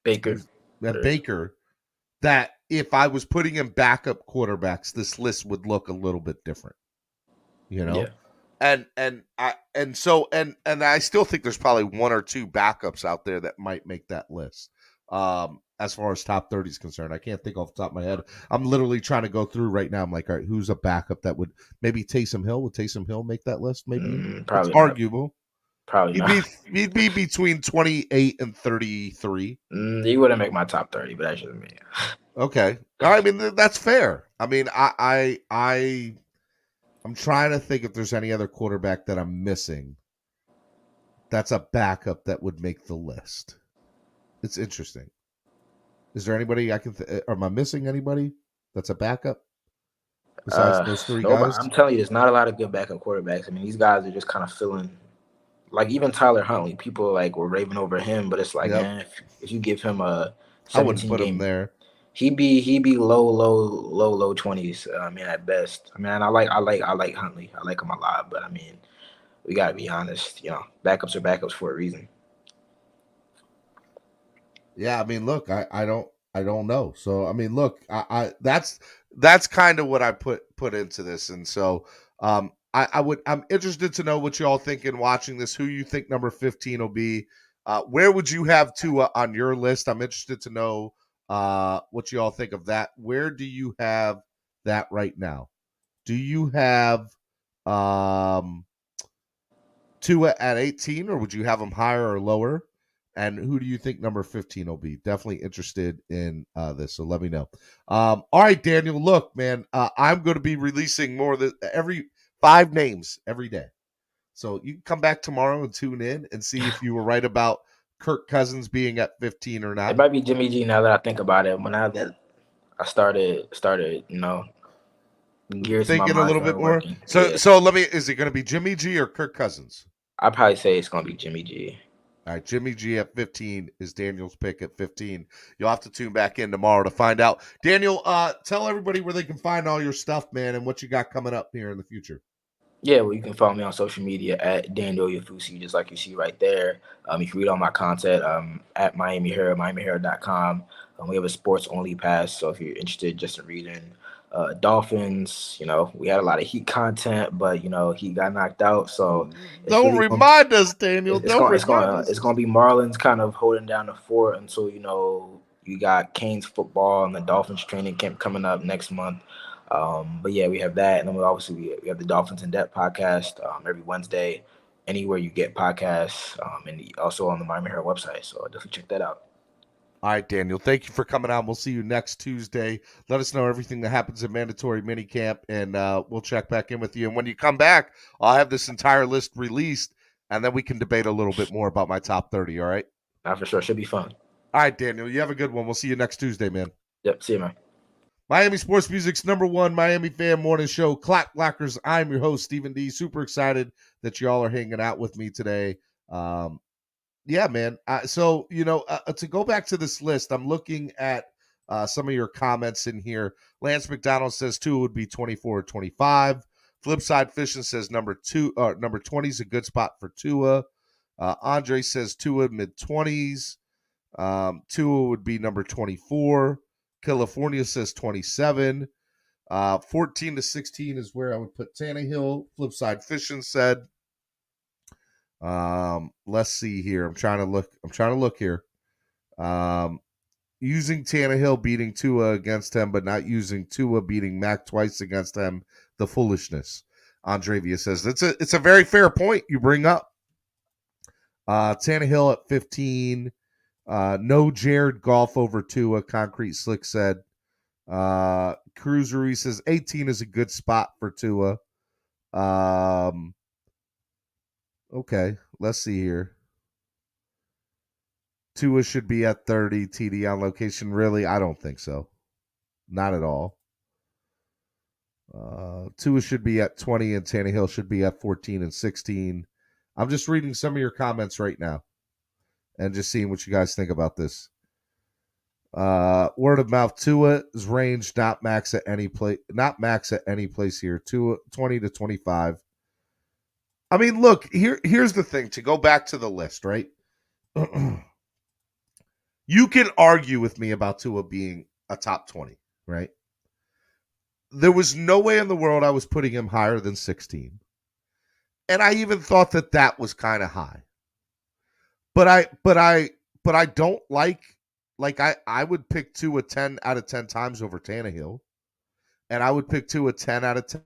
Baker. That if I was putting in backup quarterbacks, this list would look a little bit different, you know? Yeah. And I still think there's probably 1 or 2 backups out there that might make that list. As far as top 30 is concerned, I can't think off the top of my head. I'm literally trying to go through right now. I'm like, all right, who's a backup that would maybe Taysom Hill? Would Taysom Hill make that list? Maybe probably it's arguable. Probably he'd be between 28 and 33. He wouldn't make my top 30, but that shouldn't be. Okay. I mean, that's fair. I mean, I'm trying to think if there's any other quarterback that I'm missing that's a backup that would make the list. It's interesting. Is there anybody I can am I missing anybody that's a backup besides those 3 guys? I'm telling you, there's not a lot of good backup quarterbacks. I mean, these guys are just kind of filling. Like even Tyler Huntley, people like were raving over him, but it's like, man, if you give him a 17 I wouldn't put him there. He'd be low 20s. I mean, at best. I mean, I like Huntley. I like him a lot, but I mean, we gotta be honest. You know, backups are backups for a reason. Yeah, I mean, look, I don't know. So I mean, look, I that's kind of what I put into this, and so I'm interested to know what you all think in watching this. Who you think number 15 will be? Where would you have Tua on your list? I'm interested to know what you all think of that. Where do you have that right now? Do you have Tua at 18, or would you have him higher or lower? And who do you think number 15 will be? Definitely interested in this, so let me know. All right, Daniel, look, man, I'm going to be releasing more of every 5 names every day. So you can come back tomorrow and tune in and see if you were right about Kirk Cousins being at 15 or not. It might be Jimmy G now that I think about it. When I started, you know, gears thinking a little bit more. Working. So is it going to be Jimmy G or Kirk Cousins? I'd probably say it's going to be Jimmy G. All right, Jimmy G at 15 is Daniel's pick at 15. You'll have to tune back in tomorrow to find out. Daniel, tell everybody where they can find all your stuff, man, and what you got coming up here in the future. Yeah, well, you can follow me on social media at Daniel Oyefus, just like you see right there. You can read all my content at Miami Herald, MiamiHerald.com. We have a sports-only pass, so if you're interested just in reading Dolphins, we had a lot of Heat content, but Heat got knocked out, so don't remind us, Daniel. It's gonna be Marlins kind of holding down the fort until you got Canes football and the Dolphins training camp coming up next month. But yeah, we have that, and then we have the Dolphins in Depth podcast every Wednesday, anywhere you get podcasts, and also on the Miami Herald website. So definitely check that out. All right, Daniel, thank you for coming on. We'll see you next Tuesday. Let us know everything that happens at mandatory minicamp, and we'll check back in with you. And when you come back, I'll have this entire list released, and then we can debate a little bit more about my top 30, all right? For sure. Should be fun. All right, Daniel, you have a good one. We'll see you next Tuesday, man. Yep, see you, man. Miami Sports Music's #1 Miami fan morning show, Clock Blockers. I'm your host, Stephen D. Super excited that y'all are hanging out with me today. Yeah, man. So, to go back to this list, I'm looking at some of your comments in here. Lance McDonald says 2 would be 24 or 25. Flipside Fishing says number 20 is a good spot for Tua. Andre says Tua mid-20s. Tua would be number 24. California says 27. 14 to 16 is where I would put Tannehill. Flipside Fishing said. Let's see here. I'm trying to look here. Using Tannehill beating Tua against him, but not using Tua beating Mac twice against him. The foolishness. Andravia says it's a very fair point you bring up. Tannehill at 15. No Jared Goff over Tua. Concrete Slick said. Cruisery says 18 is a good spot for Tua. Okay, let's see here. Tua should be at 30, TD on location. Really? I don't think so. Not at all. Tua should be at 20 and Tannehill should be at 14 and 16. I'm just reading some of your comments right now and just seeing what you guys think about this. Word of mouth, Tua's range not max at any place here. Tua 20 to 25. I mean, look, here's the thing. To go back to the list, right? You can argue with me about Tua being a top 20, right? There was no way in the world I was putting him higher than 16. And I even thought that was kind of high. But I don't like I would pick Tua 10 out of 10 times over Tannehill. And I would pick Tua 10 out of 10.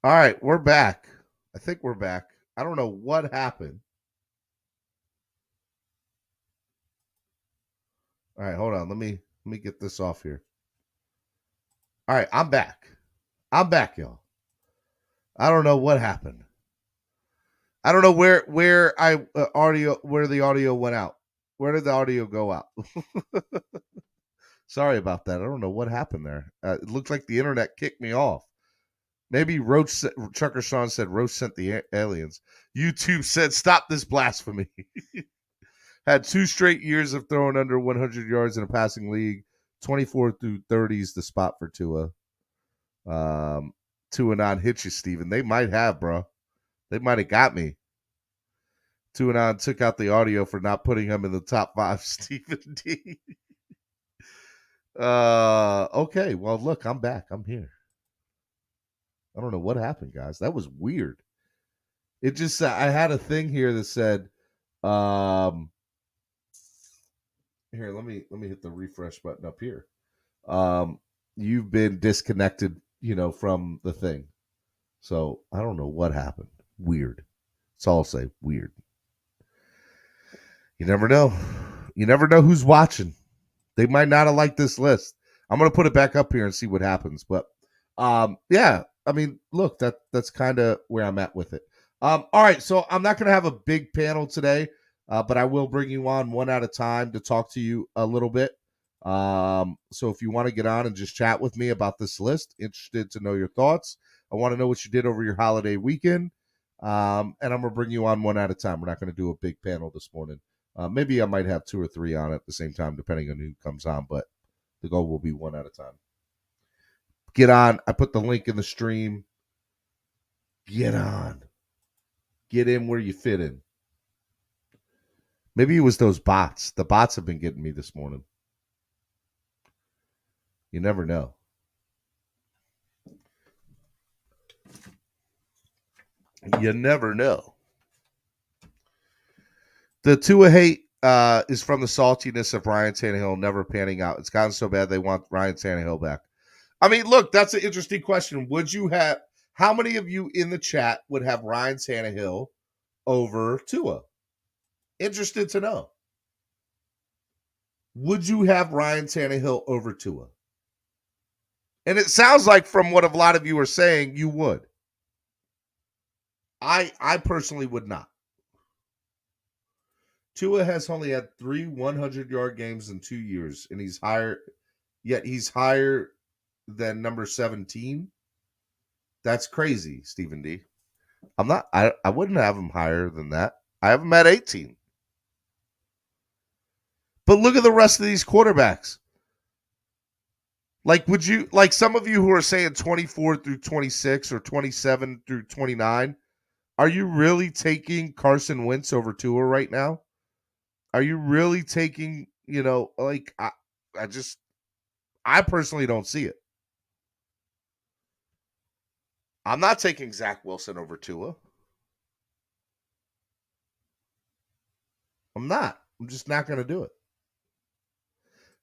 All right, we're back. I think we're back. I don't know what happened. All right, hold on. Let me get this off here. All right, I'm back. I'm back, y'all. I don't know what happened. I don't know where the audio went out. Where did the audio go out? Sorry about that. I don't know what happened there. It looked like the internet kicked me off. Maybe Chucker Sean said Roach sent the aliens. YouTube said stop this blasphemy. Had 2 straight years of throwing under 100 yards in a passing league. 24 through 30 is the spot for Tua. Tua non hit you, Steven. They might have, bro. They might have got me. Tua non took out the audio for not putting him in the top 5, Stephen D. Okay. Well, look, I'm back. I'm here. I don't know what happened, guys. That was weird. It just I had a thing here that said, here, let me hit the refresh button up here. You've been disconnected, from the thing. So I don't know what happened. Weird. That's all I'll say. Weird. You never know. You never know who's watching. They might not have liked this list. I'm gonna put it back up here and see what happens. But yeah, I mean, look, that's kind of where I'm at with it. All right, so I'm not gonna have a big panel today, but I will bring you on one at a time to talk to you a little bit. So if you want to get on and just chat with me about this list, interested to know your thoughts. I want to know what you did over your holiday weekend. And I'm gonna bring you on one at a time. We're not gonna do a big panel this morning. Maybe I might have 2 or 3 on at the same time, depending on who comes on, but the goal will be one at a time. Get on. I put the link in the stream. Get on. Get in where you fit in. Maybe it was those bots. The bots have been getting me this morning. You never know. You never know. The Tua hate is from the saltiness of Ryan Tannehill never panning out. It's gotten so bad they want Ryan Tannehill back. I mean, look, that's an interesting question. How many of you in the chat would have Ryan Tannehill over Tua? Interested to know. Would you have Ryan Tannehill over Tua? And it sounds like from what a lot of you are saying, you would. I personally would not. Tua has only had 3 100-yard games in 2 years, and he's higher than number 17. That's crazy, Stephen D. I wouldn't have him higher than that. I have him at 18. But look at the rest of these quarterbacks. Like, some of you who are saying 24 through 26 or 27 through 29, are you really taking Carson Wentz over Tua right now? Are you really taking, I personally don't see it. I'm not taking Zach Wilson over Tua. I'm not. I'm just not going to do it.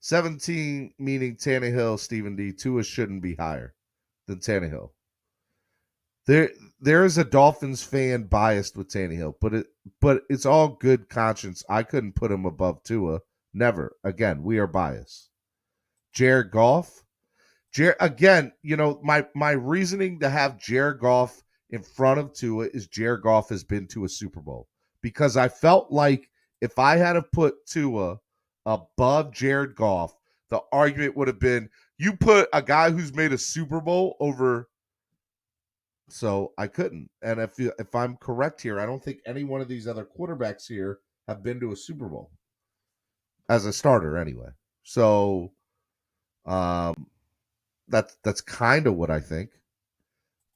17 meaning Tannehill, Stephen D. Tua shouldn't be higher than Tannehill. There is a Dolphins fan biased with Tannehill, but it's all good conscience. I couldn't put him above Tua. Never. Again, we are biased. Jared Goff. Again, my reasoning to have Jared Goff in front of Tua is Jared Goff has been to a Super Bowl. Because I felt like if I had to put Tua above Jared Goff, the argument would have been, you put a guy who's made a Super Bowl over. So I couldn't. And if I'm correct here, I don't think any one of these other quarterbacks here have been to a Super Bowl as a starter anyway. So that's kind of what I think.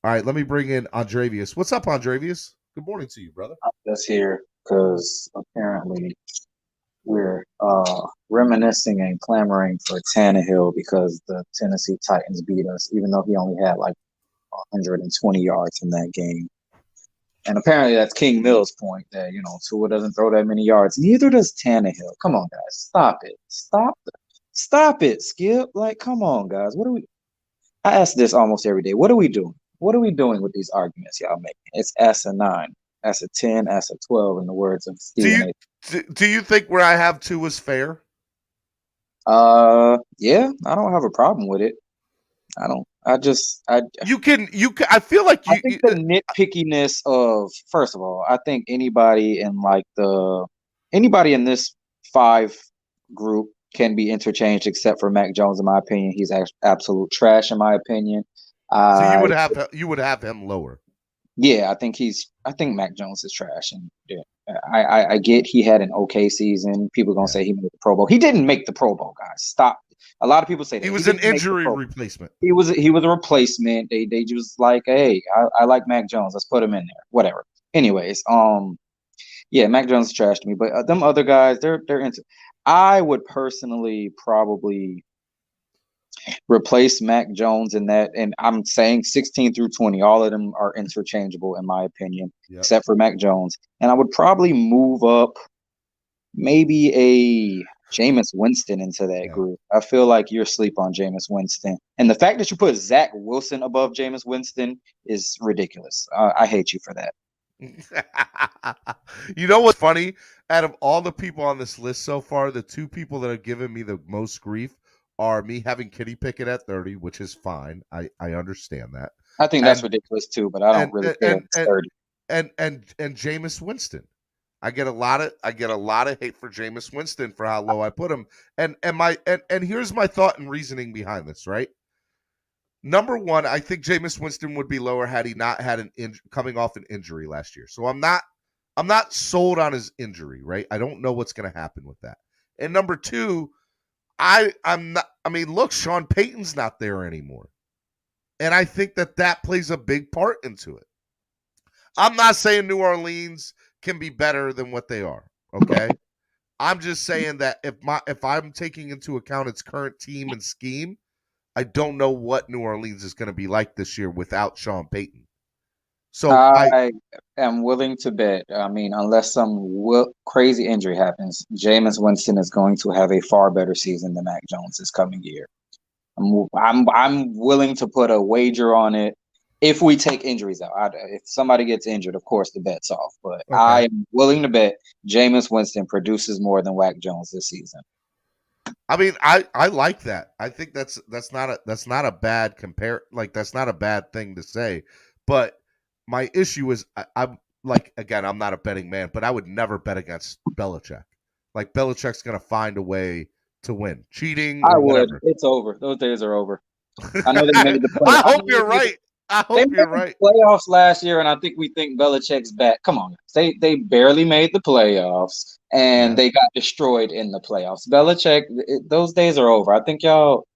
All right, let me bring in Andrevius. What's up, Andrevius? Good morning to you, brother. I'm just here because apparently we're reminiscing and clamoring for Tannehill because the Tennessee Titans beat us, even though he only had like 120 yards in that game. And apparently that's King Mill's point that, Tua doesn't throw that many yards. Neither does Tannehill. Come on, guys. Stop it. Stop it, Skip. Like, come on, guys. I ask this almost every day. What are we doing? What are we doing with these arguments y'all making? It's S9, S10, S12 in the words of Stephen A. Do you think where I have Tua is fair? Yeah, I don't have a problem with it. I don't. I feel like I think the nitpickiness of, first of all, I think anybody in this 5 group can be interchanged except for Mac Jones. In my opinion, he's absolute trash. In my opinion, so you would have him lower. Yeah, I think Mac Jones is trash, and yeah, I get he had an okay season. People are gonna say he made the Pro Bowl. He didn't make the Pro Bowl, guys. Stop. A lot of people say that. He was an injury replacement. He was a replacement. They just like, hey, I like Mac Jones. Let's put him in there. Whatever. Anyways, yeah, Mac Jones is trash to me. But them other guys, they're into. I would personally probably. replace Mac Jones in that. And I'm saying 16 through 20, all of them are interchangeable in my opinion, except for Mac Jones. And I would probably move up maybe a Jameis Winston into that group. I feel like you're asleep on Jameis Winston. And the fact that you put Zach Wilson above Jameis Winston is ridiculous. I hate you for that. You know what's funny? Out of all the people on this list so far, the two people that have given me the most grief are me having Kenny Pickett at 30, which is fine. I understand that. I think that's ridiculous too, but I don't really care. And Jameis Winston. I get a lot of hate for Jameis Winston for how low I put him. And here's my thought and reasoning behind this, right? Number one, I think Jameis Winston would be lower had he not had coming off an injury last year. So I'm not sold on his injury, right? I don't know what's going to happen with that. And number two, look, Sean Payton's not there anymore. And I think that plays a big part into it. I'm not saying New Orleans can be better than what they are, okay? I'm just saying that if I'm taking into account its current team and scheme, I don't know what New Orleans is going to be like this year without Sean Payton. So I am willing to bet. I mean, unless some crazy injury happens, Jameis Winston is going to have a far better season than Mac Jones this coming year. I'm willing to put a wager on it if we take injuries out. If somebody gets injured, of course the bet's off. But okay. I am willing to bet Jameis Winston produces more than Mac Jones this season. I mean, I like that. I think that's not a bad compare. Like, that's not a bad thing to say. But my issue is, I'm like, again, I'm not a betting man, but I would never bet against Belichick. Like, Belichick's gonna find a way to win, cheating. I would. Whatever. It's over. Those days are over. I know they made the playoffs. I hope you're right. I hope you're right. Playoffs last year, and I think we think Belichick's back. Come on, they barely made the playoffs, and they got destroyed in the playoffs. Belichick, those days are over. I think y'all.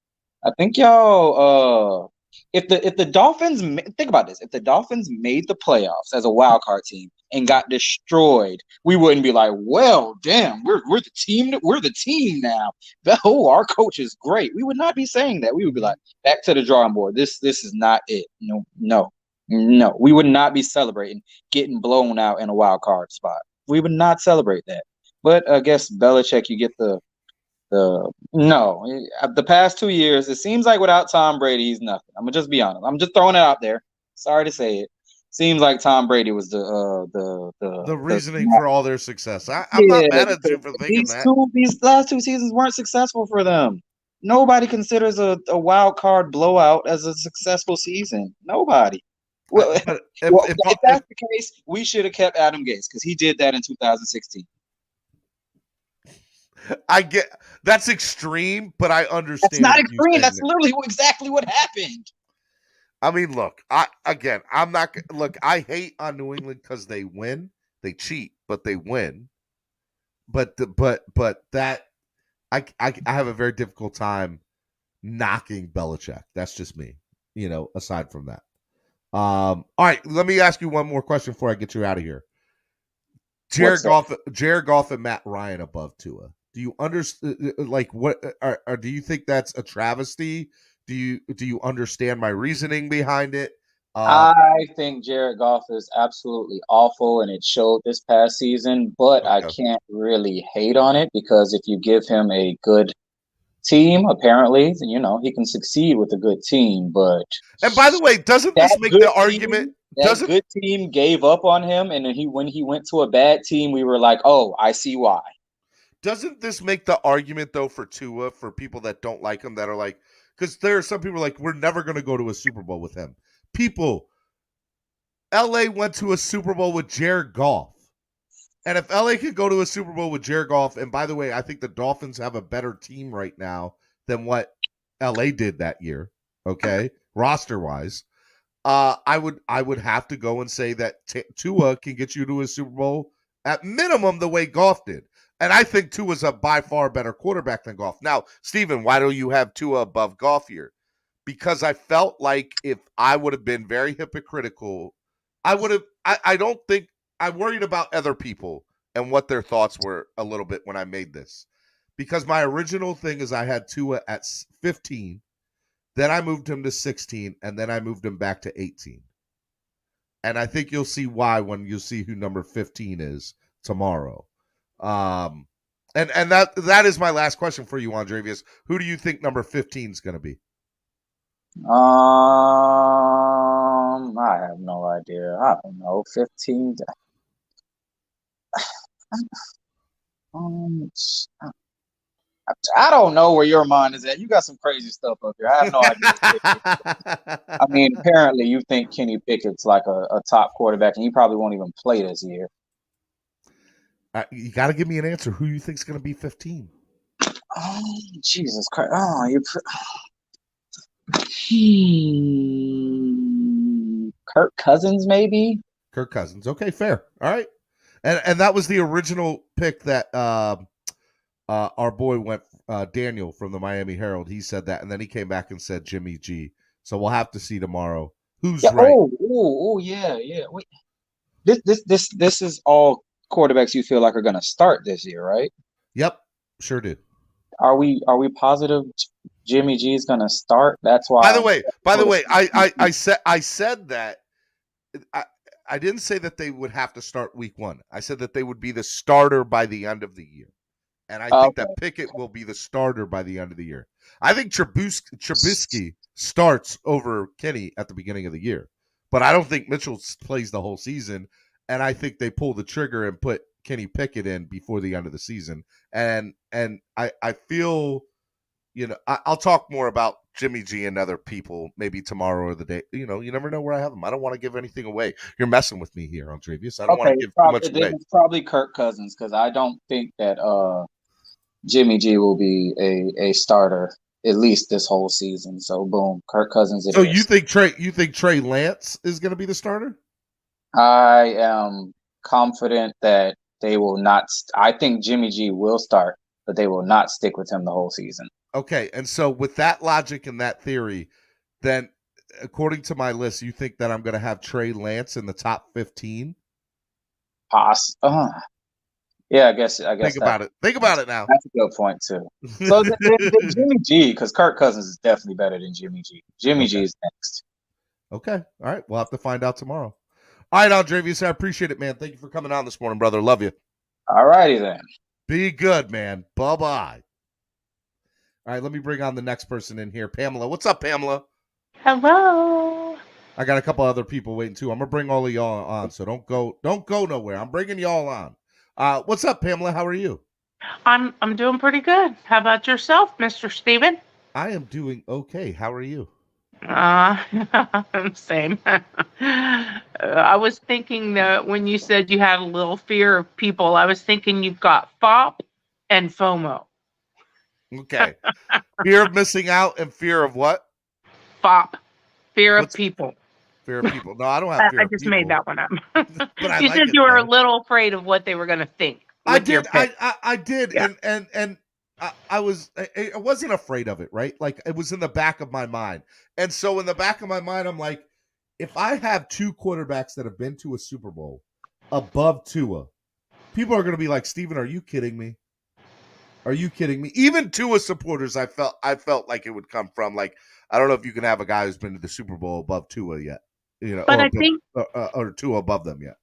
If the Dolphins, think about this, if the Dolphins made the playoffs as a wild card team and got destroyed, we wouldn't be like, well, damn, we're the team. We're the team now. Oh, our coach is great. We would not be saying that. We would be like, back to the drawing board. This is not it. No. We would not be celebrating getting blown out in a wild card spot. We would not celebrate that. But I guess Belichick, you get the past 2 years, it seems like without Tom Brady, he's nothing. I'm gonna just be honest. I'm just throwing it out there. Sorry to say it. Seems like Tom Brady was the reasoning for all their success. I'm not mad at you for thinking these last 2 seasons weren't successful for them. Nobody considers a wild card blowout as a successful season. Nobody. Well, if that's the case, we should have kept Adam Gase because he did that in 2016. I get that's extreme, but I understand. That's not extreme. That's literally exactly what happened. I mean, look, I'm not look. I hate on New England because they win, they cheat, but they win. But that I have a very difficult time knocking Belichick. That's just me, aside from that. All right, let me ask you one more question before I get you out of here. Jared Goff and Matt Ryan above Tua. Do you understand? Like, what? Or do you think that's a travesty? Do you understand my reasoning behind it? I think Jared Goff is absolutely awful, and it showed this past season. But I can't really hate on it because if you give him a good team, apparently, he can succeed with a good team. But by the way, doesn't this make the argument? That good team gave up on him, and then when he went to a bad team, we were like, "Oh, I see why." Doesn't this make the argument though for Tua, for people that don't like him, that are like, because there are some people like, we're never going to go to a Super Bowl with him. People, LA went to a Super Bowl with Jared Goff, and if LA could go to a Super Bowl with Jared Goff, and by the way, I think the Dolphins have a better team right now than what LA did that year. Okay, roster wise. I would have to go and say that Tua can get you to a Super Bowl at minimum the way Goff did. And I think Tua's a by far better quarterback than Goff. Now, Steven, why do you have Tua above Goff here? Because I felt like if I would have been very hypocritical, I worried about other people and what their thoughts were a little bit when I made this. Because my original thing is I had Tua at 15. Then I moved him to 16, and then I moved him back to 18. And I think you'll see why when you see who number 15 is tomorrow. And that is my last question for you, Andrevius. Who do you think number 15 is going to be? I have no idea. I don't know. 15. I don't know where your mind is at. You got some crazy stuff up here. I have no idea. I mean, apparently you think Kenny Pickett's like a top quarterback, and he probably won't even play this year. You got to give me an answer. Who you think's going to be 15? Oh, Jesus Christ! Oh, Kirk Cousins, maybe. Kirk Cousins. Okay, fair. All right. And that was the original pick that our boy went, Daniel from the Miami Herald. He said that, and then he came back and said Jimmy G. So we'll have to see tomorrow who's right. Oh, yeah. Wait, this is all quarterbacks you feel like are going to start this year, right? Yep, sure do. Are we positive Jimmy G is going to start? That's why. By the way, I said that. I didn't say that they would have to start week 1. I said that they would be the starter by the end of the year. And I think that Pickett will be the starter by the end of the year. I think Trubisky starts over Kenny at the beginning of the year. But I don't think Mitchell plays the whole season. And I think they pull the trigger and put Kenny Pickett in before the end of the season. And I feel, I'll talk more about Jimmy G and other people maybe tomorrow or the day. You never know where I have them. I don't want to give anything away. You're messing with me here, Andrevius. I don't want to give too much away. It's probably Kirk Cousins, because I don't think that Jimmy G will be a starter at least this whole season. So boom, Kirk Cousins. So you think Trey Lance is going to be the starter? I am confident that they will not. I think Jimmy G will start, but they will not stick with him the whole season. Okay, and so with that logic and that theory, then according to my list, you think that I'm going to have Trey Lance in the top 15? Yeah, I guess. Think about it. Think about it now. That's a good point too. So the Jimmy G, because Kirk Cousins is definitely better than Jimmy G. Jimmy G is next. Okay, all right. We'll have to find out tomorrow. All right, Andrevius, I appreciate it, man. Thank you for coming on this morning, brother. Love you. All righty then. Be good, man. Bye-bye. All right, let me bring on the next person in here. Pamela. What's up, Pamela? Hello. I got a couple other people waiting too. I'm going to bring all of y'all on, so don't go nowhere. I'm bringing y'all on. What's up, Pamela? How are you? I'm doing pretty good. How about yourself, Mr. Steven? I am doing okay. How are you? Same. I was thinking that when you said you had a little fear of people, I was thinking you've got FOP and FOMO. Okay. Fear of missing out and fear of what? FOP. Fear of people. Fear of people. No, I don't have fear of people. I just made that one up. But you said you were a little afraid of what they were going to think. I did. Yeah. And I wasn't afraid of it, right? Like, it was in the back of my mind. And so in the back of my mind, I'm like, if I have two quarterbacks that have been to a Super Bowl above Tua, people are going to be like, Steven, are you kidding me? Are you kidding me? Even Tua supporters, I felt like it would come from. Like, I don't know if you can have a guy who's been to the Super Bowl above Tua yet, but I think or Tua above them yet.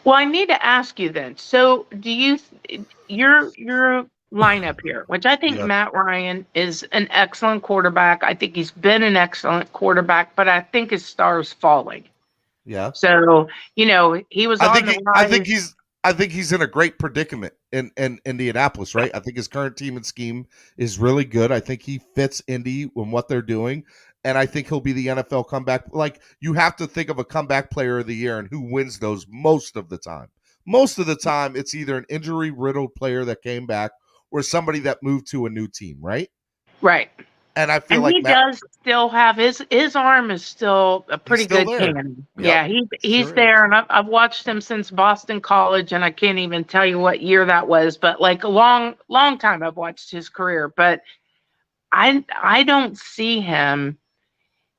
Well, I need to ask you then. So, do you your lineup here, which I think Matt Ryan is an excellent quarterback. I think he's been an excellent quarterback, but I think his star's falling. Yeah. So, he was on the rise. I think he's in a great predicament in Indianapolis, right? I think his current team and scheme is really good. I think he fits Indy and what they're doing. And I think he'll be the NFL comeback. Like, you have to think of a comeback player of the year and who wins those most of the time. Most of the time, it's either an injury-riddled player that came back or somebody that moved to a new team, right? Right. And I feel like he does still have his arm is still a pretty good cannon. Yep. Yeah, he's there, and I've watched him since Boston College, and I can't even tell you what year that was, but like a long time I've watched his career. But I don't see him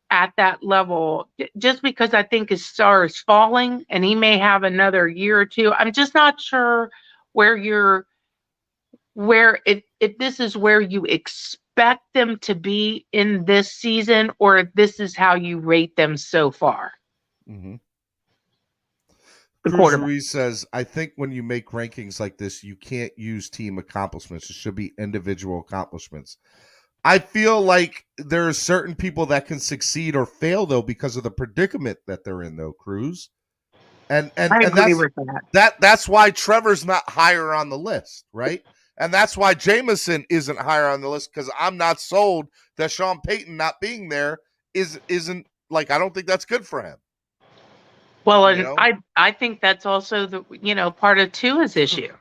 at that level just because I think his star is falling, and he may have another year or two. I'm just not sure if this is where you expect expect them to be in this season, or if this is how you rate them so far? Mm-hmm. The Cruz quarterback. Ruiz says, I think when you make rankings like this, you can't use team accomplishments. It should be individual accomplishments. I feel like there are certain people that can succeed or fail, though, because of the predicament that they're in, though, Cruz. And I agree with that. that's why Trevor's not higher on the list, right? And that's why Jameson isn't higher on the list, because I'm not sold that Sean Payton not being there isn't like, I don't think that's good for him. Well, You and know? I think that's also the part of Tua's issue.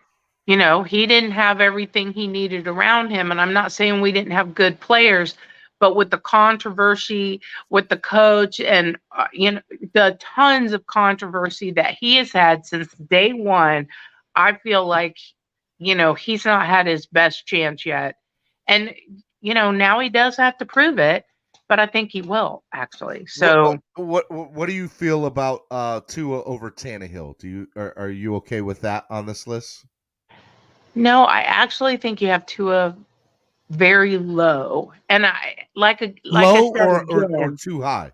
He didn't have everything he needed around him, and I'm not saying we didn't have good players, but with the controversy with the coach and the tons of controversy that he has had since day one, I feel like he's not had his best chance yet. And now he does have to prove it, but I think he will actually. So what do you feel about Tua over Tannehill? Are you okay with that on this list? no, I actually think you have Tua very low, and I like I Low said or again, too high?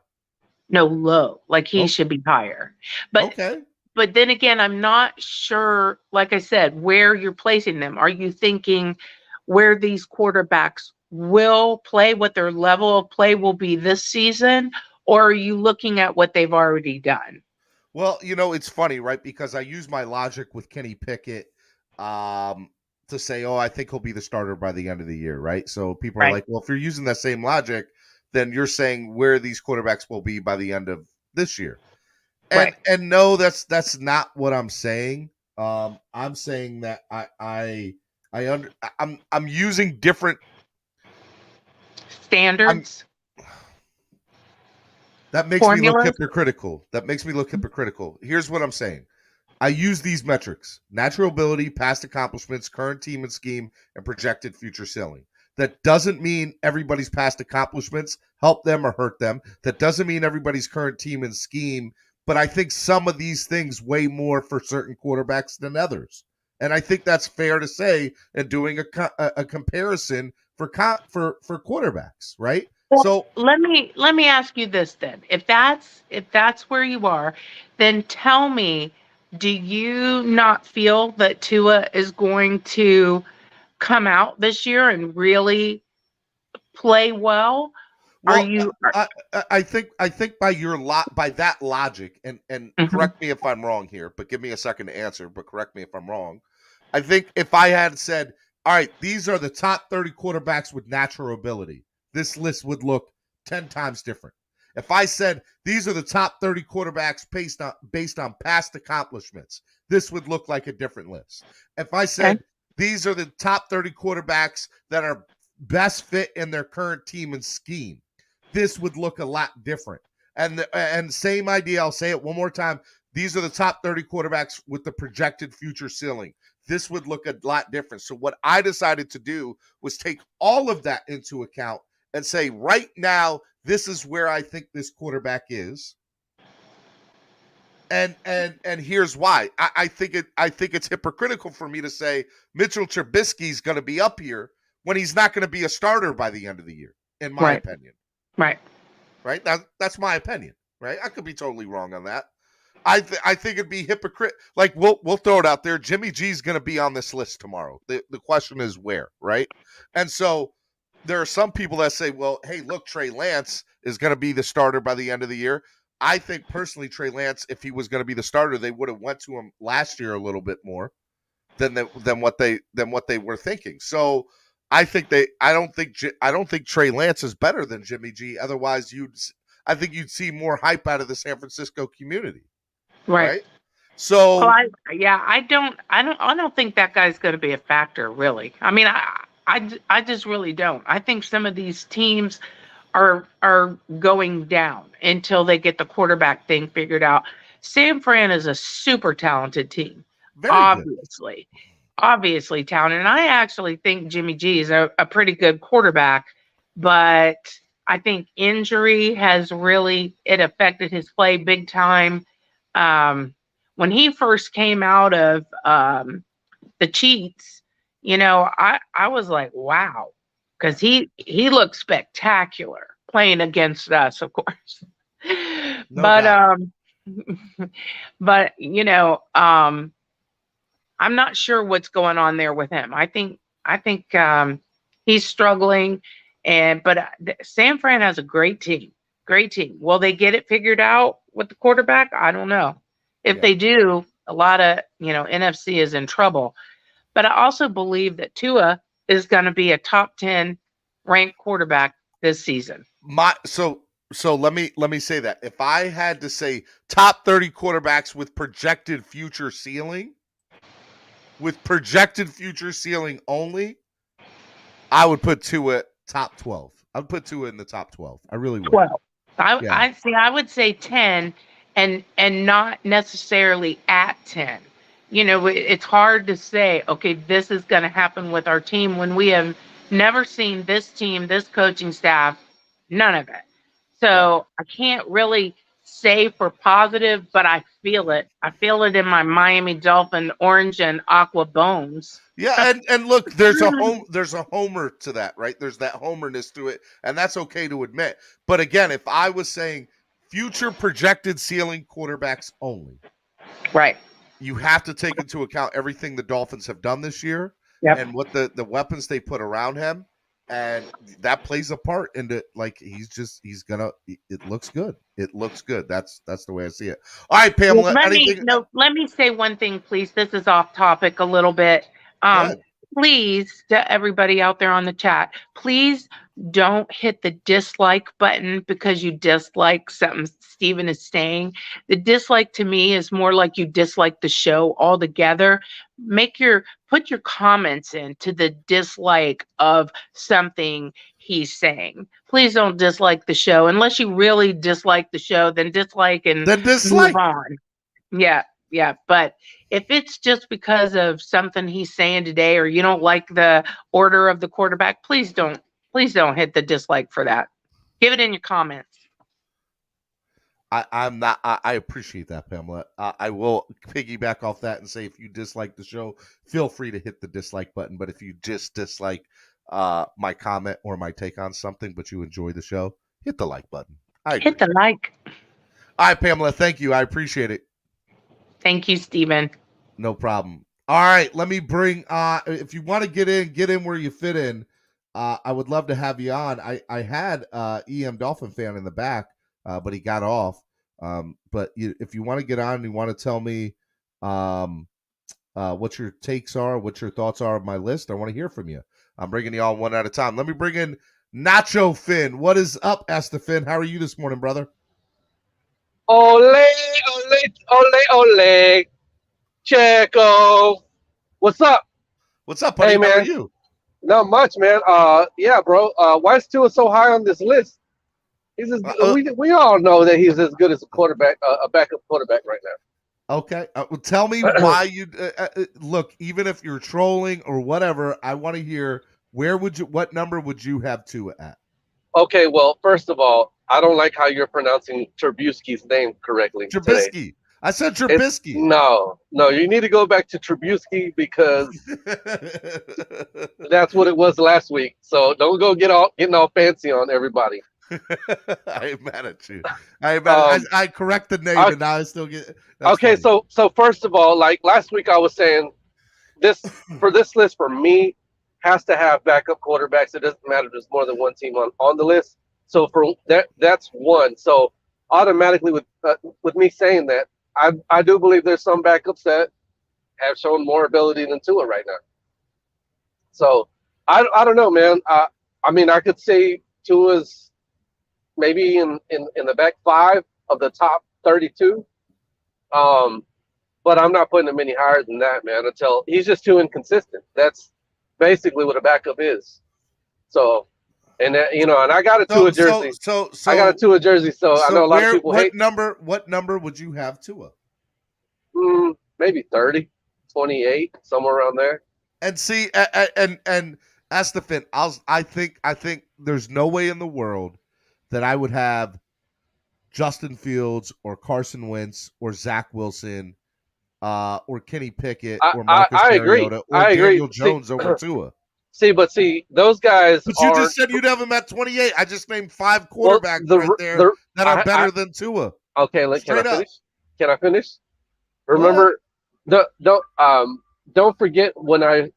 no, low. Like he Oh, should be higher. But okay. but then again, I'm not sure, like I said, where you're placing them. Are you thinking where these quarterbacks will play, what their level of play will be this season, or are you looking at what they've already done? Well, it's funny, right? Because I use my logic with Kenny Pickett to say, oh, I think he'll be the starter by the end of the year, right? So people are Right. like, well, if you're using that same logic, then you're saying where these quarterbacks will be by the end of this year. And Right. and no, that's not what I'm saying. I'm saying that I'm using different Standards, that makes me look formulas. hypocritical. Here's what I'm saying. I use these metrics: natural ability, past accomplishments, current team and scheme, and projected future ceiling. That doesn't mean everybody's past accomplishments help them or hurt them. That doesn't mean everybody's current team and scheme. But I think some of these things weigh more for certain quarterbacks than others. And I think that's fair to say in doing a comparison for quarterbacks, right? Well, So let me ask you this then. If that's where you are, then tell me, do you not feel that Tua is going to come out this year and really play well? Are Well, you I think by that logic, and Mhm. correct me if I'm wrong here, but give me a second to answer. But correct me if I'm wrong. I think if I had said, all right, these are the top 30 quarterbacks with natural ability, this list would look 10 times different. If I said these are the top 30 quarterbacks based on past accomplishments, this would look like a different list. If I said Okay. these are the top 30 quarterbacks that are best fit in their current team and scheme, this would look a lot different. And same idea, I'll say it one more time. These are the top 30 quarterbacks with the projected future ceiling. This would look a lot different. So what I decided to do was take all of that into account and say, right now, this is where I think this quarterback is. And here's why. I think it's hypocritical for me to say Mitchell Trubisky's going to be up here when he's not going to be a starter by the end of the year, in my Right. opinion. Right. Right? That's my opinion. Right? I could be totally wrong on that. I think it'd be hypocrite. Like we'll throw it out there. Jimmy G's going to be on this list tomorrow. The question is where, right? And so there are some people that say, well, hey, look, Trey Lance is going to be the starter by the end of the year. I think personally, Trey Lance, if he was going to be the starter, they would have went to him last year a little bit more than what they were thinking. So I don't think Trey Lance is better than Jimmy G. Otherwise, I think you'd see more hype out of the San Francisco community. Right. Right. So Well, I don't think that guy's going to be a factor, really. I mean, I just really don't. I think some of these teams are going down until they get the quarterback thing figured out. San Fran is a super talented team, very good. obviously talented. And I actually think Jimmy G is a pretty good quarterback, but I think injury has really it affected his play big time. When he first came out of the cheats, I was like, wow. because he looked spectacular playing against us, of course. No but doubt. but I'm not sure what's going on there with him. I think he's struggling, but San Fran has a great team. Great team. Will they get it figured out with the quarterback? I don't know. If they do, a lot of NFC is in trouble. But I also believe that Tua is going to be a top 10 ranked quarterback this season. So let me say that. If I had to say top 30 quarterbacks with projected future ceiling only, I would put Tua top 12. I would put Tua in the top 12. I really would. 12. I would say 10 and not necessarily at 10. It's hard to say, okay, this is going to happen with our team when we have never seen this team, this coaching staff, none of it. So I can't really say for positive, but I feel it. I feel it in my Miami Dolphin orange and aqua bones. Yeah, and look, there's a homer to that, right? There's that homerness to it, and that's okay to admit. But again, if I was saying future projected ceiling quarterbacks only, right, you have to take into account everything the Dolphins have done this year and what the weapons they put around him, and that plays a part into it looks good. It looks good. That's the way I see it. All right, Pamela. Let me say one thing, please. This is off topic a little bit. Please, to everybody out there on the chat, please don't hit the dislike button because you dislike something Steven is saying. The dislike to me is more like you dislike the show altogether. Put your comments into the dislike of something he's saying. Please don't dislike the show unless you really dislike the show. Then dislike and move on. Yeah, but if it's just because of something he's saying today, or you don't like the order of the quarterback, please don't hit the dislike for that. Give it in your comments. I appreciate that, Pamela. I will piggyback off that and say, if you dislike the show, feel free to hit the dislike button. But if you just dislike my comment or my take on something, but you enjoy the show, hit the like button. Hit the like. All right, Pamela. Thank you. I appreciate it. Thank you, Steven. No problem. All right, let me bring if you want to get in where you fit in. I would love to have you on. I had EM Dolphin fan in the back, but he got off. But if you want to get on and you want to tell me what your takes are, what your thoughts are of my list, I want to hear from you. I'm bringing you on one at a time. Let me bring in Nacho Finn. What is up, Esther Finn? How are you this morning, brother? Ole, ole, ole, ole. Checo. What's up? What's up, buddy? Hey, man. How are you? Not much, man. Yeah, bro. Why is Tua so high on this list? He's we all know that he's as good as a quarterback, a backup quarterback right now. Okay. Well, tell me why you look. Even if you're trolling or whatever, I want to hear what number would you have Tua at? Okay. Well, first of all, I don't like how you're pronouncing Trubisky's name correctly. Trubisky. Today. I said Trubisky. No, you need to go back to Trubisky because that's what it was last week. So don't go getting all fancy on everybody. I ain't mad at you. I correct the name and now I still get. Okay, funny. So first of all, like last week I was saying, this list for me has to have backup quarterbacks. It doesn't matter if there's more than one team on the list. So for that's one. So automatically with me saying that, I do believe there's some backups that have shown more ability than Tua right now. So I don't know, man. I mean, I could say Tua's maybe in the back 5 of the top 32. But I'm not putting him any higher than that, man, until he's just too inconsistent. That's basically what a backup is. So, and I got a Tua jersey. So I got a Tua jersey. So I know a lot of people hate. What number would you have Tua? Maybe 30, 28, somewhere around there. And see, and that's the thing. I think there's no way in the world that I would have Justin Fields or Carson Wentz or Zach Wilson or Kenny Pickett or Marcus Mariota or Daniel Jones over Tua. those guys But you aren't. just said you'd have him at 28. I just named 5 Well, quarterbacks the right there that are better than Tua. Okay, can I Straight up. finish? Can I finish? Go Remember, don't forget when I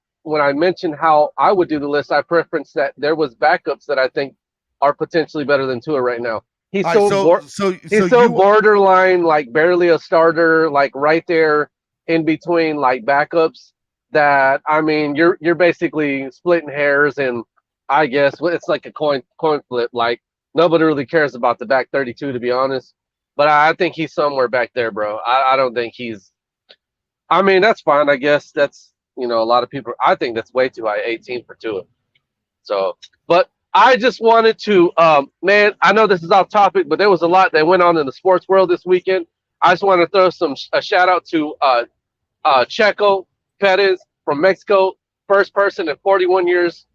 mentioned how I would do the list, I preferenced that there was backups that I think are potentially better than Tua right now. He's All right, so borderline, like barely a starter, like right there in between, like backups. That I mean, you're basically splitting hairs, and I guess it's like a coin flip. Like nobody really cares about the back 32, to be honest. But I think he's somewhere back there, bro. I don't think he's. I mean, that's fine. I guess that's a lot of people. I think that's way too high, 18 for Tua. So, but I just wanted to, man. I know this is off topic, but there was a lot that went on in the sports world this weekend. I just want to throw a shout out to Checo Perez from Mexico, first person in 41 years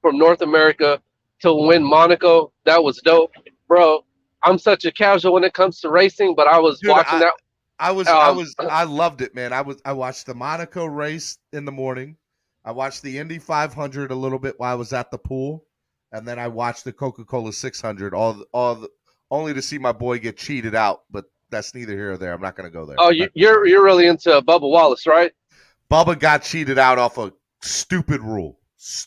from North America to win Monaco. That was dope, bro. I'm such a casual when it comes to racing, but I was watching that. I loved it, man. I watched the Monaco race in the morning. I watched the Indy 500 a little bit while I was at the pool, and then I watched the Coca-Cola 600 only to see my boy get cheated out, but that's neither here or there. I'm not going to go there. Oh, you're really into Bubba Wallace, right? Bubba got cheated out off a stupid rule.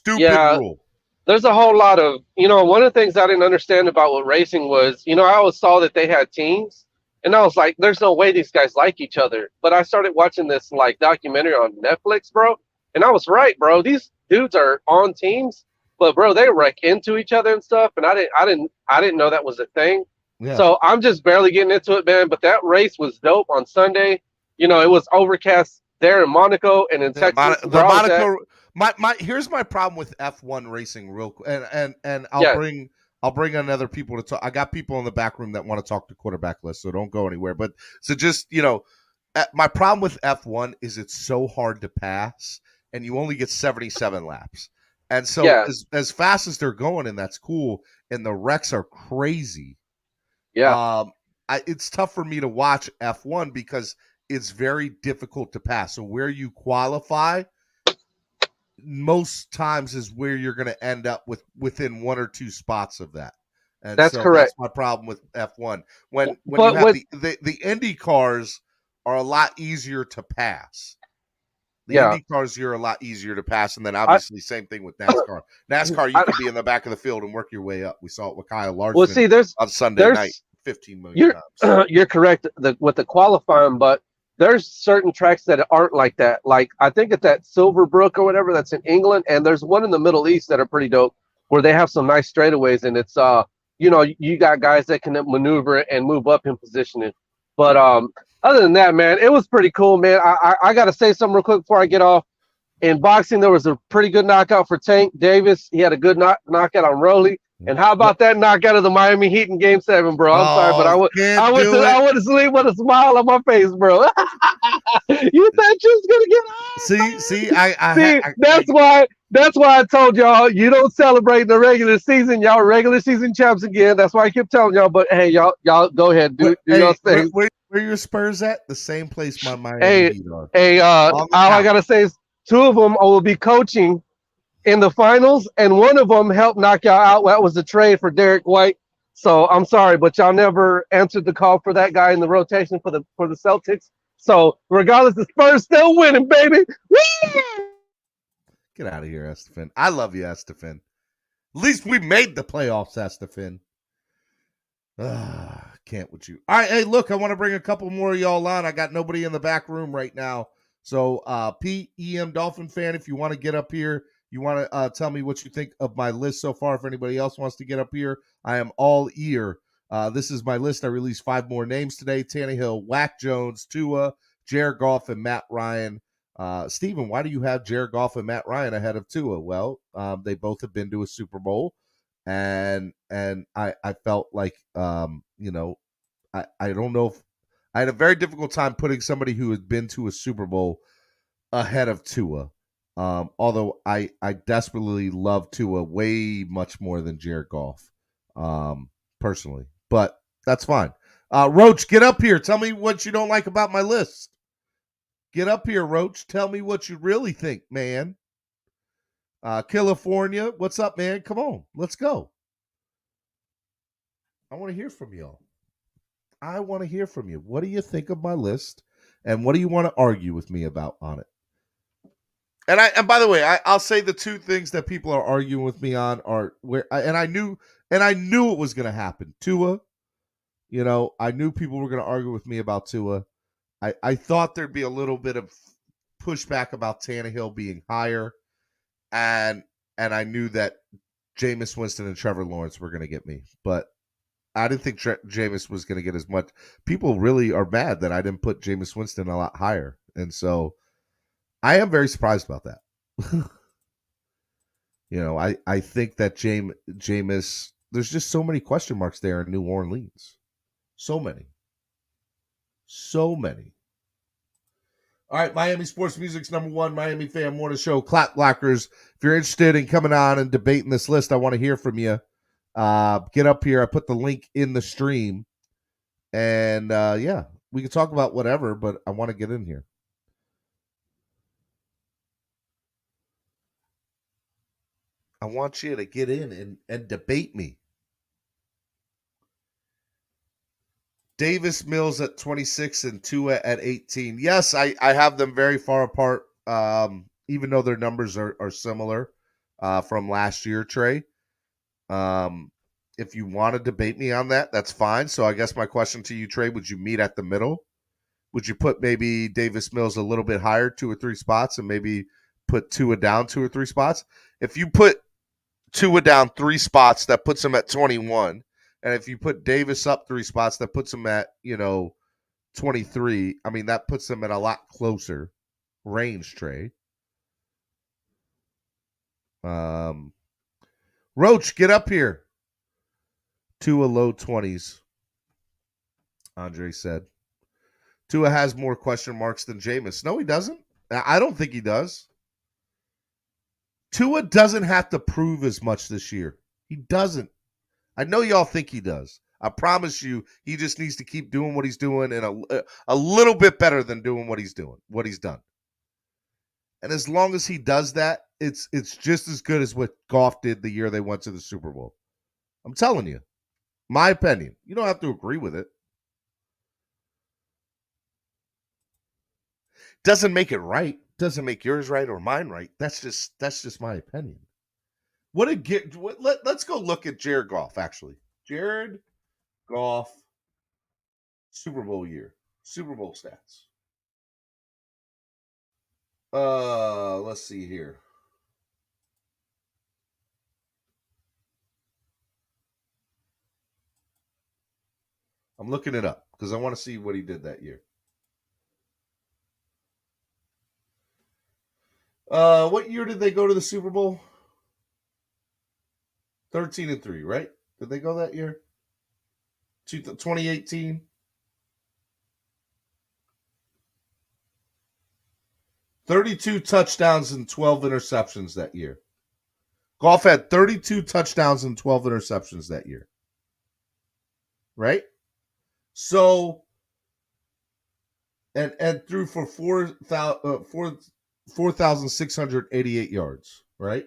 Rule. There's a whole lot of, one of the things I didn't understand about what racing was, I always saw that they had teams, and I was like, there's no way these guys like each other. But I started watching this like documentary on Netflix, bro, and I was right, bro. These dudes are on teams, but bro, they wreck into each other and stuff, and I didn't know that was a thing. Yeah. So I'm just barely getting into it, man. But that race was dope on Sunday. It was overcast there in Monaco and in Texas. Monaco. Here's my problem with F1 racing, real quick, and I'll bring on other people to talk. I got people in the back room that want to talk to quarterback list, so don't go anywhere. But so just my problem with F1 is it's so hard to pass, and you only get 77 laps, and so as fast as they're going, and that's cool, and the wrecks are crazy. Yeah, it's tough for me to watch F1 because it's very difficult to pass. So where you qualify most times is where you're going to end up within 1 or 2 spots of that. And that's correct. That's my problem with F1. When you have the Indy cars are a lot easier to pass. Indy cars are a lot easier to pass, and then obviously same thing with NASCAR. NASCAR, you can be in the back of the field and work your way up. We saw it with Kyle Larson on Sunday night, 15 million times. You're correct with the qualifying, but there's certain tracks that aren't like that. Like I think it's that Silverbrook or whatever that's in England, and there's one in the Middle East that are pretty dope where they have some nice straightaways, and it's you got guys that can maneuver and move up in positioning. But other than that, man, it was pretty cool, man. I got to say something real quick before I get off. In boxing, there was a pretty good knockout for Tank Davis. He had a good knockout on Rolly. And how about that knockout of the Miami Heat in Game 7, bro? I'm sorry, but I went to sleep with a smile on my face, bro. You thought you was gonna get off? See, that's why I told y'all you don't celebrate in the regular season. Y'all regular season champs again. That's why I kept telling y'all. But hey, y'all go ahead, do y'all thing. Where your Spurs at? The same place my Miami Heat are. All I gotta say is 2 of them will be coaching in the finals, and one of them helped knock y'all out. That was the trade for Derek White. So I'm sorry, but y'all never answered the call for that guy in the rotation for the Celtics. So regardless, the Spurs still winning, baby. Woo! Get out of here, Estefan. I love you, Estefan. At least we made the playoffs, Estefan. Can't with you. All right, hey, look, I want to bring a couple more of y'all on. I got nobody in the back room right now. So Pete, EM Dolphin fan, if you want to get up here, you want to tell me what you think of my list so far. If anybody else wants to get up here, I am all ear. This is my list. I released 5 more names today. Tannehill, Wack Jones, Tua, Jared Goff, and Matt Ryan. Steven, why do you have Jared Goff and Matt Ryan ahead of Tua? Well, they both have been to a Super Bowl, and I felt like, I don't know if I had a very difficult time putting somebody who had been to a Super Bowl ahead of Tua. Although I desperately love Tua way much more than Jared Goff, personally, but that's fine. Roach, get up here. Tell me what you don't like about my list. Get up here, Roach. Tell me what you really think, man. California, what's up, man? Come on, let's go. I want to hear from y'all. I want to hear from you. What do you think of my list, and what do you want to argue with me about on it? And by the way, I'll say the two things that people are arguing with me on are I knew it was going to happen. Tua, I knew people were going to argue with me about Tua. I thought there'd be a little bit of pushback about Tannehill being higher, and I knew that Jameis Winston and Trevor Lawrence were going to get me, but I didn't think Jameis was going to get as much. People really are mad that I didn't put Jameis Winston a lot higher, and so I am very surprised about that. I think that Jameis, there's just so many question marks there in New Orleans. So many. All right, Miami Sports Music's number one Miami fan morning show, Clap Blockers. If you're interested in coming on and debating this list, I want to hear from you. Get up here. I put the link in the stream. And, we can talk about whatever, but I want to get in here. I want you to get in and debate me. Davis Mills at 26 and Tua at 18. Yes, I have them very far apart, even though their numbers are similar from last year, Trey. If you want to debate me on that, that's fine. So I guess my question to you, Trey, would you meet at the middle? Would you put maybe Davis Mills a little bit higher, 2 or 3 spots, and maybe put Tua down 2 or 3 spots? If you put Tua down 3 spots, that puts him at 21. And if you put Davis up 3 spots, that puts him at, 23. I mean, that puts him at a lot closer range, Trey. Roach, get up here. Tua low 20s, Andre said. Tua has more question marks than Jameis. No, he doesn't. I don't think he does. Tua doesn't have to prove as much this year. He doesn't. I know y'all think he does. I promise you, he just needs to keep doing what he's doing and a little bit better than doing what he's done. And as long as he does that, it's just as good as what Goff did the year they went to the Super Bowl. I'm telling you. My opinion. You don't have to agree with it. Doesn't make it right. Doesn't make yours right or mine right. That's just my opinion. Let's go look at Jared Goff, actually. Jared Goff, Super Bowl year. Super Bowl stats. Let's see here. I'm looking it up because I want to see what he did that year. What year did they go to the Super Bowl? 13-3, right? Did they go that year? 2018? 32 touchdowns and 12 interceptions that year. Goff had 32 touchdowns and 12 interceptions that year. Right? So, and threw for 4,688 yards, right?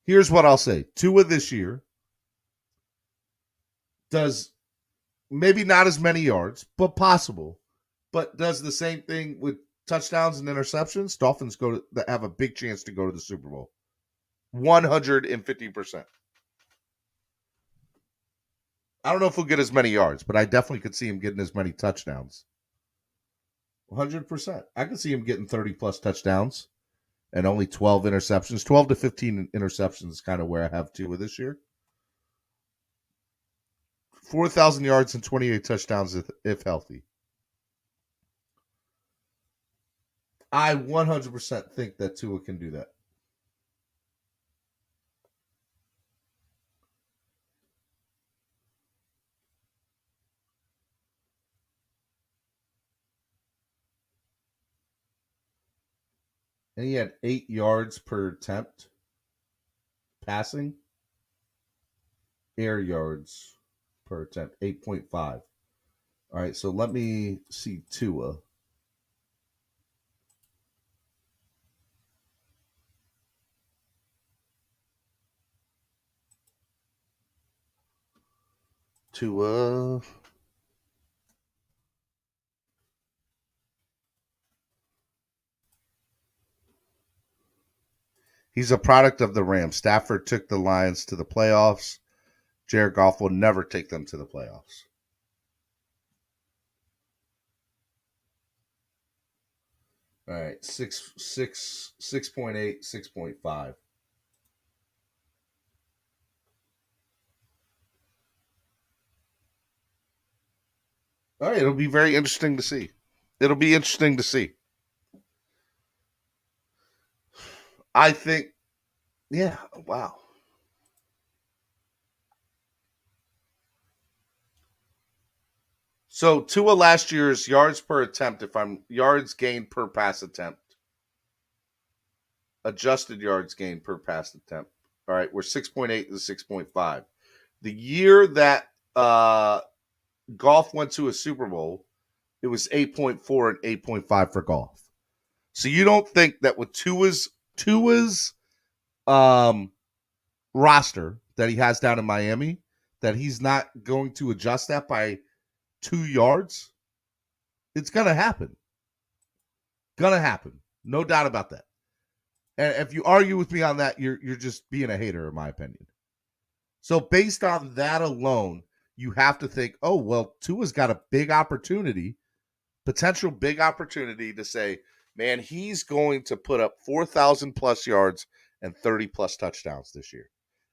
Here's what I'll say. Tua this year does maybe not as many yards, but possible, but does the same thing with touchdowns and interceptions. Dolphins have a big chance to go to the Super Bowl. 150%. I don't know if he'll get as many yards, but I definitely could see him getting as many touchdowns. 100%. I could see him getting 30-plus touchdowns and only 12 interceptions. 12 to 15 interceptions is kind of where I have Tua this year. 4,000 yards and 28 touchdowns if healthy. I 100% think that Tua can do that. And he had 8 yards per attempt passing. Air yards per attempt, 8.5. All right, so let me see Tua. Tua. He's a product of the Rams. Stafford took the Lions to the playoffs. Jared Goff will never take them to the playoffs. All right, 6.8, 6.5. All right, it'll be very interesting to see. It'll be interesting to see. I think, yeah, wow. So Tua last year's yards per attempt, yards gained per pass attempt, adjusted yards gained per pass attempt. All right, we're 6.8 to 6.5. The year that Goff went to a Super Bowl, it was 8.4 and 8.5 for Goff. So you don't think that with Tua's roster that he has down in Miami, that he's not going to adjust that by 2 yards? It's going to happen. Gonna happen. No doubt about that. And if you argue with me on that, you're just being a hater, in my opinion. So based on that alone, you have to think, oh, well, Tua's got a big opportunity, potential big opportunity to say, man, he's going to put up 4,000 plus yards and 30 plus touchdowns this year.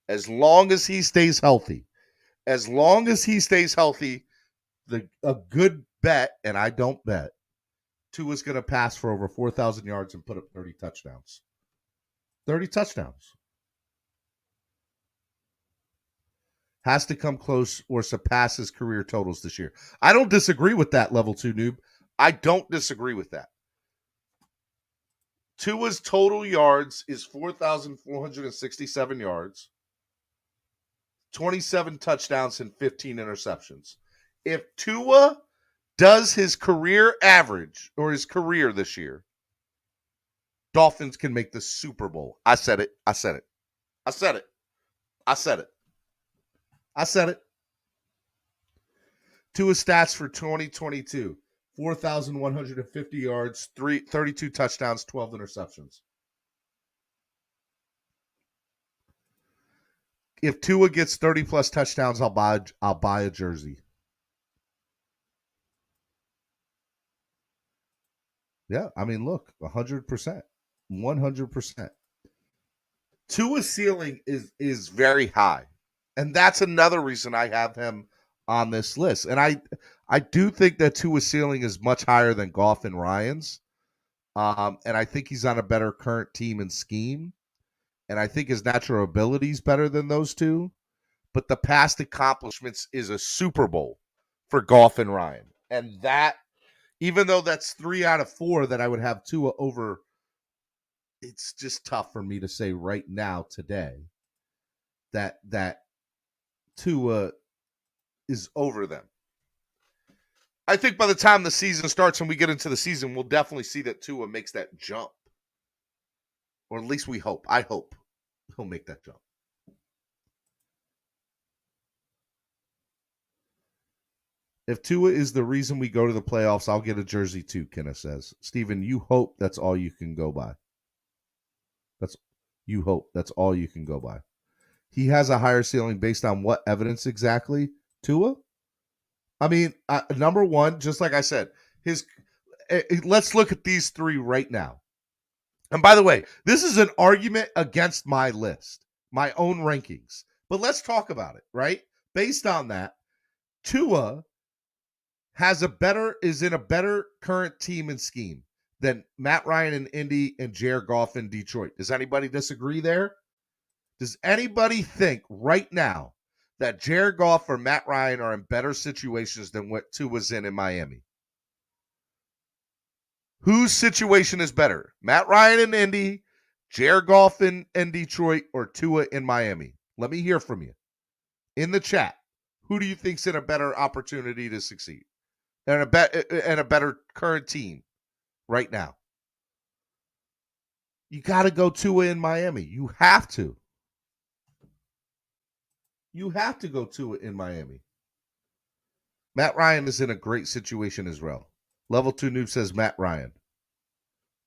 As long as he stays healthy. As long as he stays healthy, a good bet, and I don't bet, Tua's going to pass for over 4,000 yards and put up 30 touchdowns. 30 touchdowns. Has to come close or surpass his career totals this year. I don't disagree with that, level 2 noob. I don't disagree with that. Tua's total yards is 4,467 yards, 27 touchdowns, and 15 interceptions. If Tua does his career average or his career this year, Dolphins can make the Super Bowl. I said it. I said it. I said it. I said it. I said it. Tua's stats for 2022. 4,150 yards, 32 touchdowns, 12 interceptions. If Tua gets 30 plus touchdowns, I'll buy a jersey. Yeah, I mean, look, 100%. 100%. Tua's ceiling is very high. And that's another reason I have him on this list. And I do think that Tua's ceiling is much higher than Goff and Ryan's. And I think he's on a better current team and scheme. And I think his natural ability is better than those two. But the past accomplishments is a Super Bowl for Goff and Ryan. And that, even though that's 3 out of 4 that I would have Tua over, it's just tough for me to say right now today that Tua is over them. I think by the time the season starts and we get into the season, we'll definitely see that Tua makes that jump. Or at least we hope. I hope he'll make that jump. If Tua is the reason we go to the playoffs, I'll get a jersey too, Kenneth says. Steven, you hope that's all you can go by. You hope that's all you can go by. He has a higher ceiling based on what evidence exactly? Tua? I mean, number one, just like I said, let's look at these 3 right now. And by the way, this is an argument against my list, my own rankings. But let's talk about it, right? Based on that, Tua is in a better current team and scheme than Matt Ryan in Indy and Jared Goff in Detroit. Does anybody disagree there? Does anybody think right now that Jared Goff or Matt Ryan are in better situations than what Tua's in Miami? Whose situation is better? Matt Ryan in Indy, Jared Goff in Detroit, or Tua in Miami? Let me hear from you. In the chat, who do you think's in a better opportunity to succeed? And a better current team right now? You got to go Tua in Miami. You have to. You have to go Tua in Miami. Matt Ryan is in a great situation as well. Level 2 noob says Matt Ryan.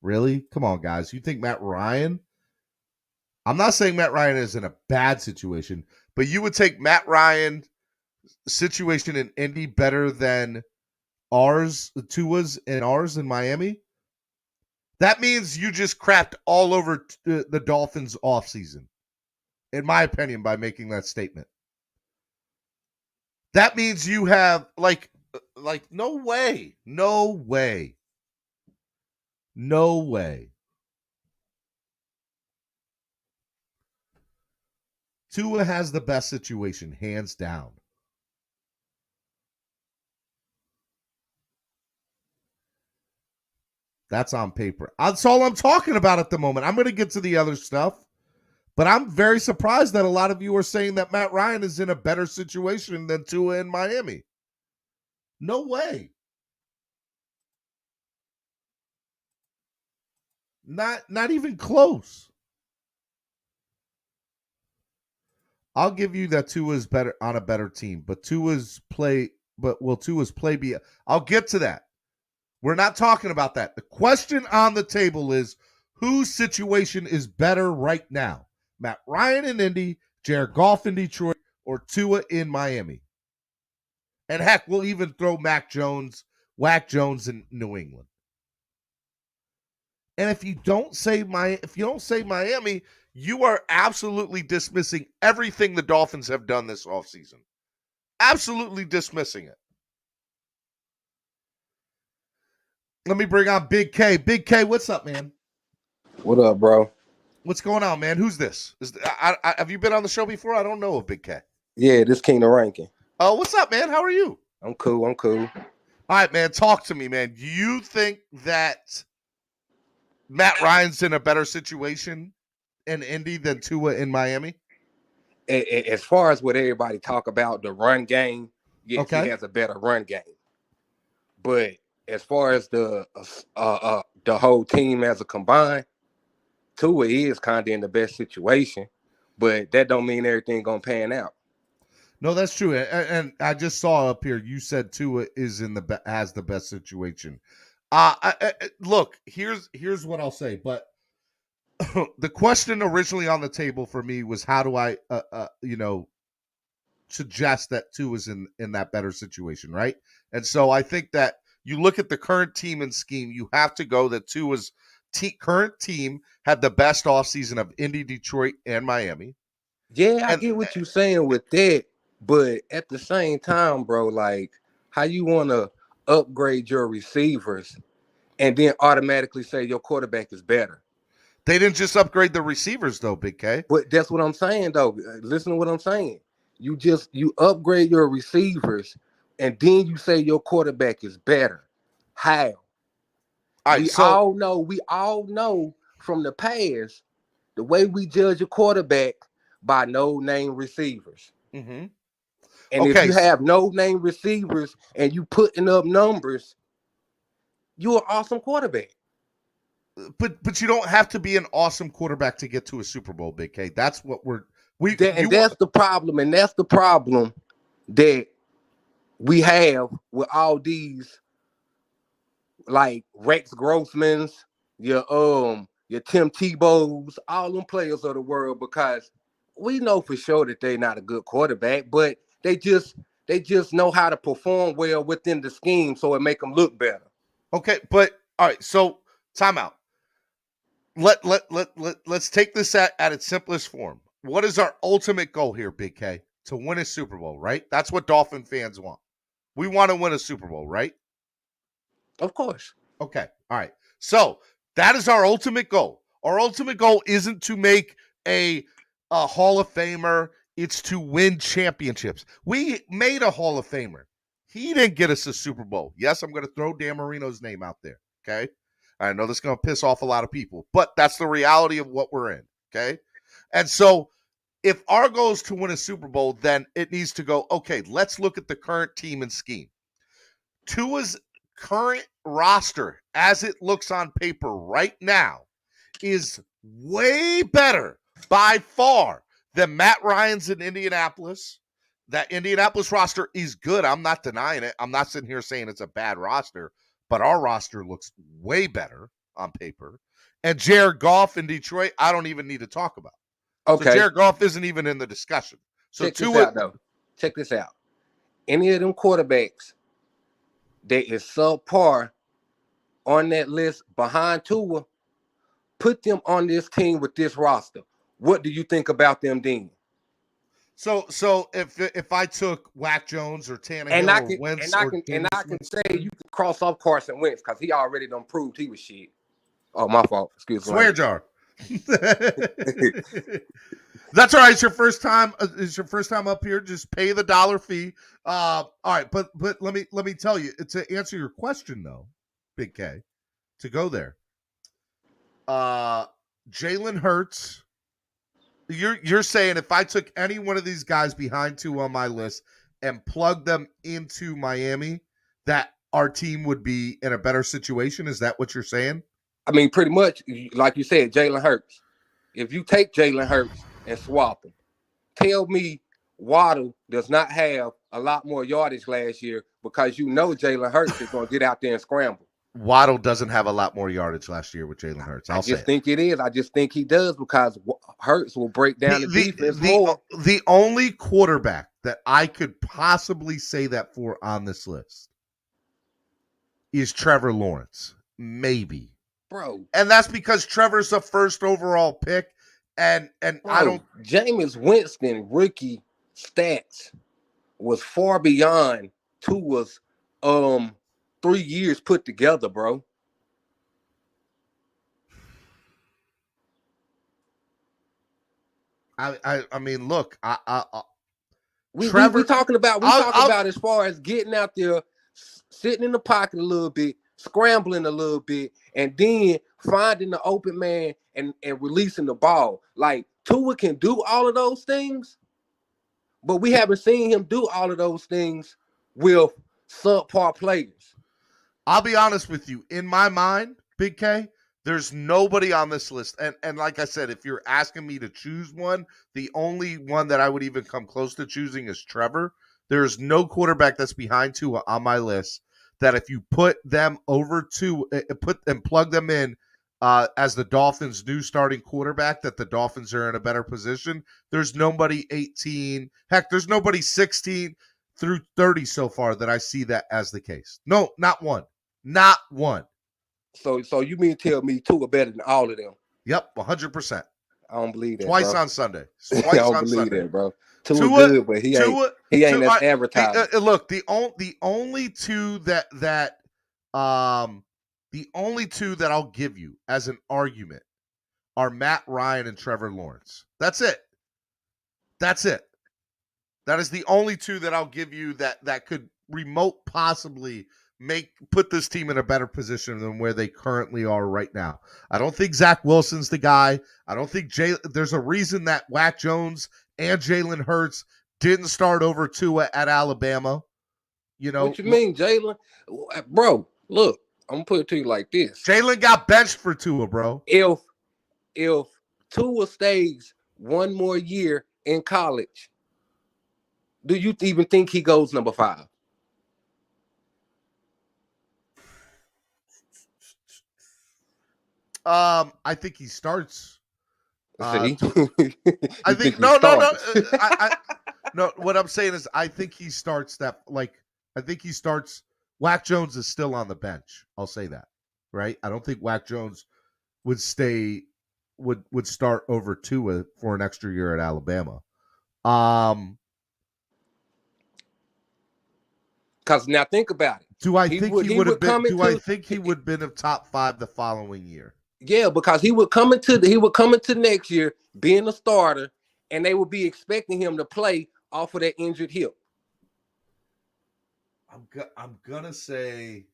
Really? Come on, guys. You think Matt Ryan? I'm not saying Matt Ryan is in a bad situation, but you would take Matt Ryan's situation in Indy better than ours, Tua's and ours in Miami? That means you just crapped all over the Dolphins offseason, in my opinion, by making that statement. That means you have, like no way. No way. No way. Tua has the best situation, hands down. That's on paper. That's all I'm talking about at the moment. I'm going to get to the other stuff, but I'm very surprised that a lot of you are saying that Matt Ryan is in a better situation than Tua in Miami. No way. Not even close. I'll give you that Tua's better on a better team, but Tua's play be? I'll get to that. We're not talking about that. The question on the table is whose situation is better right now? Matt Ryan in Indy, Jared Goff in Detroit, or Tua in Miami? And heck, we'll even throw Whack Jones in New England. And if you don't say Miami, you are absolutely dismissing everything the Dolphins have done this offseason. Absolutely dismissing it. Let me bring on Big K. Big K, what's up, man? What up, bro? What's going on, man? Who's this? Have you been on the show before? I don't know of Big K. Yeah, this King of Ranking. Oh, what's up, man? How are you? I'm cool. All right, man. Talk to me, man. Do you think that Matt Ryan's in a better situation in Indy than Tua in Miami? As far as what everybody talk about, the run game, yes, okay. He has a better run game. But as far as the whole team as a combined, Tua is kind of in the best situation, but that don't mean everything gonna pan out. No, that's true. And I just saw up here you said Tua is has the best situation. Look, here's what I'll say. But the question originally on the table for me was how do I suggest that Tua is in that better situation, right? And so I think that you look at the current team and scheme, you have to go that Tua's current team had the best offseason of Indy, Detroit, and Miami. Yeah, I get what you're saying with that, but at the same time, bro, like how you want to upgrade your receivers and then automatically say your quarterback is better. They didn't just upgrade the receivers, though, Big K. But that's what I'm saying, though. Listen to what I'm saying. You upgrade your receivers, and then you say your quarterback is better. How? We all know from the past the way we judge a quarterback by no-name receivers. Mm-hmm. And if you have no-name receivers and you putting up numbers, you're an awesome quarterback. But you don't have to be an awesome quarterback to get to a Super Bowl, Big K. That's what that's the problem, and that's the problem that we have with all these like Rex Grossmans, your Tim Tebow's, all them players of the world, because we know for sure that they're not a good quarterback, but they just know how to perform well within the scheme, so it make them look better. Okay, but all right, so timeout. Let's take this at its simplest form. What is our ultimate goal here, Big K? To win a Super Bowl, right? That's what Dolphin fans want. We want to win a Super Bowl, right? Of course. Okay, all right. So that is our ultimate goal. Our ultimate goal isn't to make a Hall of Famer. It's to win championships. We made a Hall of Famer. He didn't get us a Super Bowl. Yes, I'm going to throw Dan Marino's name out there, okay? I know this is going to piss off a lot of people, but that's the reality of what we're in, okay? And so if our goal is to win a Super Bowl, then it needs to go, okay, let's look at the current team and scheme. Tua's current roster, as it looks on paper right now, is way better by far than Matt Ryan's in Indianapolis, that Indianapolis roster is good. I'm not denying it. I'm not sitting here saying it's a bad roster, but our roster looks way better on paper. And Jared Goff in Detroit, I don't even need to talk about. Okay. So Jared Goff isn't even in the discussion. So check this out, though. Check this out. Any of them quarterbacks that is subpar on that list behind Tua, put them on this team with this roster. What do you think about them then? So if I took Wack Jones or Tannehill and I or can, Wentz and I can say you can cross off Carson Wentz because he already done proved he was shit. Oh, my fault. Excuse me. Swear jar. That's all right. It's your first time. Up here. Just pay the dollar fee. All right, but let me tell you, to answer your question though, Big K, to go there. Jalen Hurts. You're saying if I took any one of these guys behind two on my list and plugged them into Miami, that our team would be in a better situation? Is that what you're saying? I mean, pretty much, like you said, Jalen Hurts. If you take Jalen Hurts and swap him, tell me Waddle does not have a lot more yardage last year because you know Jalen Hurts is going to get out there and scramble. Waddle doesn't have a lot more yardage last year with Jalen Hurts. I just think it is. I just think he does because Hurts will break down the defense more. The only quarterback that I could possibly say that for on this list is Trevor Lawrence. Maybe. Bro. And that's because Trevor's a first overall pick. And bro, I don't. Jameis Winston rookie stats was far beyond Tua's 3 years put together, bro. I mean, look, we talking about as far as getting out there, sitting in the pocket a little bit, scrambling a little bit, and then finding the open man and releasing the ball. Like Tua can do all of those things, but we haven't seen him do all of those things with subpar players. I'll be honest with you. In my mind, Big K, there's nobody on this list. And like I said, if you're asking me to choose one, the only one that I would even come close to choosing is Trevor. There's no quarterback that's behind Tua on my list that if you put them over to plug them in as the Dolphins' new starting quarterback, that the Dolphins are in a better position. There's nobody 18. Heck, there's nobody 16 through 30 so far that I see that as the case. No, not one. Not one. So you mean tell me Tua better than all of them? Yep, 100%. I don't believe that. Twice bro. On Sunday. I don't believe that, bro. Tua good, but he ain't as advertised. Look, the only two that I'll give you as an argument are Matt Ryan and Trevor Lawrence. That's it. That is the only two that I'll give you that could remote possibly put this team in a better position than where they currently are right now. I don't think Zach Wilson's the guy. I don't think there's a reason that Wack Jones and Jalen Hurts didn't start over Tua at Alabama. You know what you mean, Jalen? Bro, look, I'm gonna put it to you like this. Jalen got benched for Tua, bro. If Tua stays one more year in college, do you even think he goes number 5? I think he starts. I think no. What I'm saying is, I think he starts that. Like, I think he starts. Wack Jones is still on the bench. I'll say that, right? I don't think Wack Jones would start over Tua for an extra year at Alabama. Because now think about it. Do I think he would have been? Do I think he would have been a top 5 the following year? Yeah, because he would come into next year being a starter, and they would be expecting him to play off of that injured hip. I'm gonna say.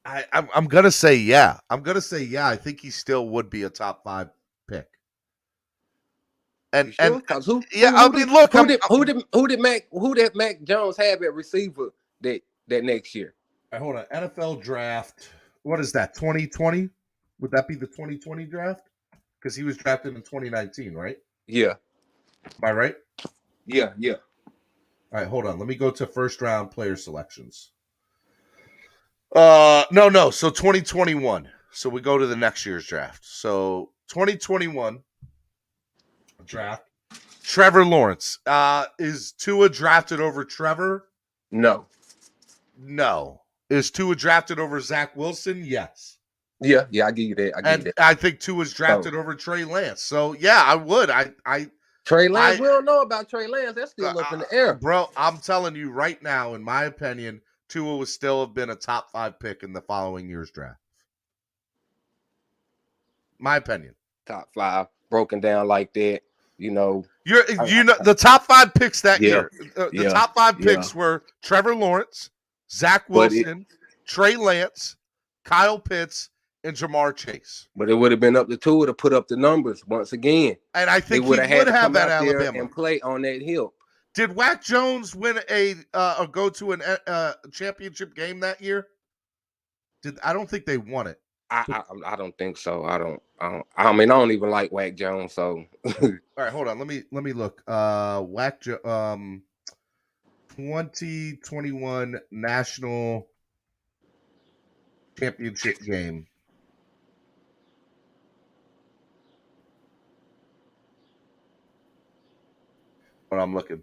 I'm gonna say yeah. I think he still would be a top 5 pick. And sure? Who did Mac Jones have at receiver that next year? Right, hold on. NFL draft. What is that? 2020? Would that be the 2020 draft? because he was drafted in 2019, right? Yeah. Am I right? Yeah. All right, hold on. Let me go to first round player selections. No. So 2021. So we go to the next year's draft. So 2021 draft. Trevor Lawrence. Is Tua drafted over Trevor? No. No. Is Tua drafted over Zach Wilson? Yes. Yeah, I give you that. I think Tua's drafted over Trey Lance. So yeah, I would. Trey Lance, we don't know about Trey Lance. That's still up in the air. Bro, I'm telling you right now, in my opinion, Tua would still have been a top 5 pick in the following year's draft. My opinion. Top 5 broken down like that, the top 5 picks that year. The top 5 picks were Trevor Lawrence, Zach Wilson, Trey Lance, Kyle Pitts, and Jamar Chase. But it would have been up to Tua to put up the numbers once again. And I think he would have at Alabama and play on that hill. Did Wack Jones win or go to a championship game that year? I don't think they won it. I don't think so. I don't even like Wack Jones. So all right, hold on. Let me look. Wack 2021 national championship game. When I'm looking.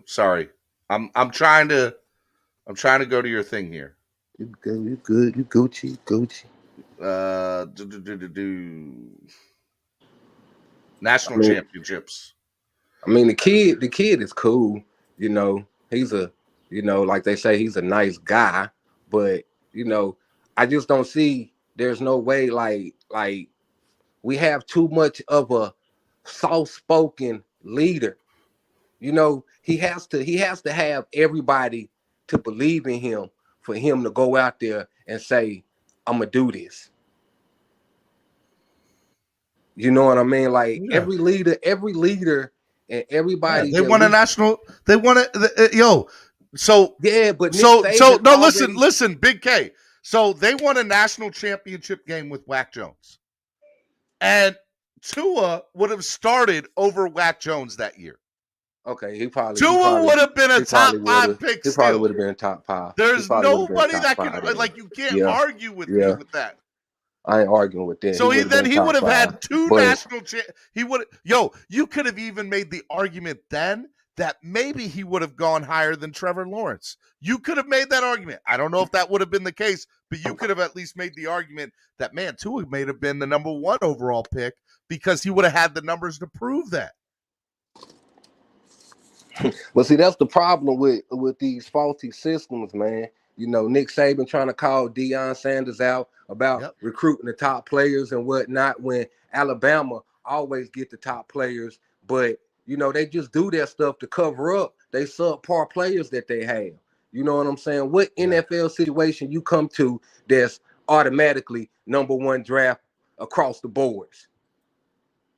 Sorry, I'm trying to go to your thing here. You good. You Gucci. National championships. I mean, the kid is cool. He's like they say, he's a nice guy. But I just don't see. There's no way. Like we have too much of a soft-spoken leader. He has to have everybody to believe in him for him to go out there and say, I'm gonna do this. You know what I mean? Like every leader and everybody. They won a national. They won it. So yeah, but listen, Big K. So they won a national championship game with Wack Jones, and Tua would have started over Wack Jones that year. Okay, Tua would have been a top 5 pick. He probably would have been top 5. There's nobody that can you can't argue with me with that. I ain't arguing with that. So he would have had 2 national. You could have even made the argument then that maybe he would have gone higher than Trevor Lawrence. You could have made that argument. I don't know if that would have been the case, but you could have at least made the argument that Tua may have been the number 1 overall pick because he would have had the numbers to prove that. But see, that's the problem with these faulty systems, man. Nick Saban trying to call Deion Sanders out about recruiting the top players and whatnot when Alabama always get the top players, but they just do that stuff to cover up they subpar players that they have. You know what I'm saying? What NFL situation you come to that's automatically number 1 draft across the boards?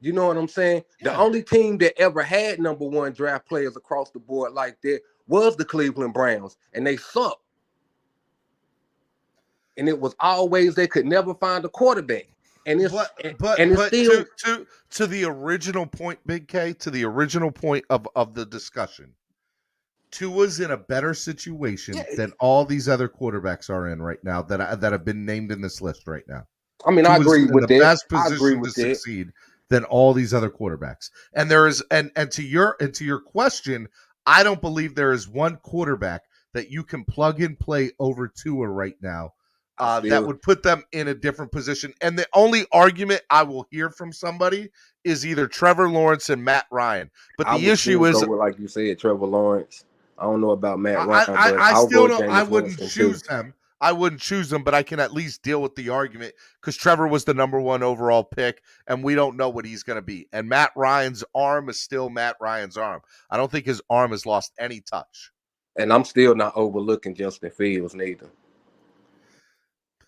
You know what I'm saying? Yeah. The only team that ever had number 1 draft players across the board like that was the Cleveland Browns, and they sucked. And it was always they could never find a quarterback. And it's still to the original point, Big K, to the original point of the discussion. Tua's in a better situation than all these other quarterbacks are in right now that have been named in this list right now. I mean, I agree with that. Best position to succeed than all these other quarterbacks. And there is, and to your question, I don't believe there is one quarterback that you can plug and play over Tua right now that would put them in a different position. And the only argument I will hear from somebody is either Trevor Lawrence and Matt Ryan. But the issue is, like you said, Trevor Lawrence. I don't know about Matt Ryan. I still don't. I wouldn't choose them. I wouldn't choose them, but I can at least deal with the argument because Trevor was the number 1 overall pick, and we don't know what he's going to be. And Matt Ryan's arm is still Matt Ryan's arm. I don't think his arm has lost any touch. And I'm still not overlooking Justin Fields neither.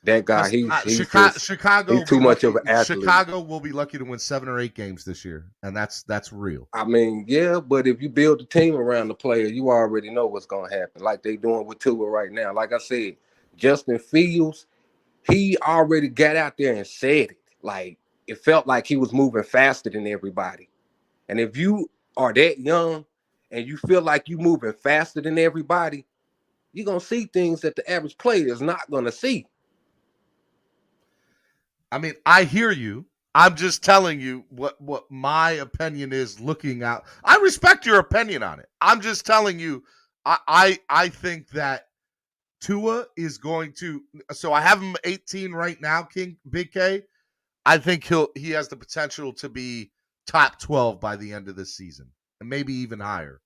That guy, Chicago he's too much of an athlete. Chicago will be lucky to win 7 or 8 games this year, and that's real. I mean, yeah, but if you build the team around the player, you already know what's going to happen, like they doing with Tua right now. Like I said, Justin Fields, he already got out there and said it. Like, it felt like he was moving faster than everybody. And if you are that young and you feel like you're moving faster than everybody, you're going to see things that the average player is not going to see. I mean, I hear you. I'm just telling you what my opinion is looking out. I respect your opinion on it. I'm just telling you, I think that Tua is going to, so I have him 18 right now, Big K. I think he has the potential to be top 12 by the end of this season, and maybe even higher,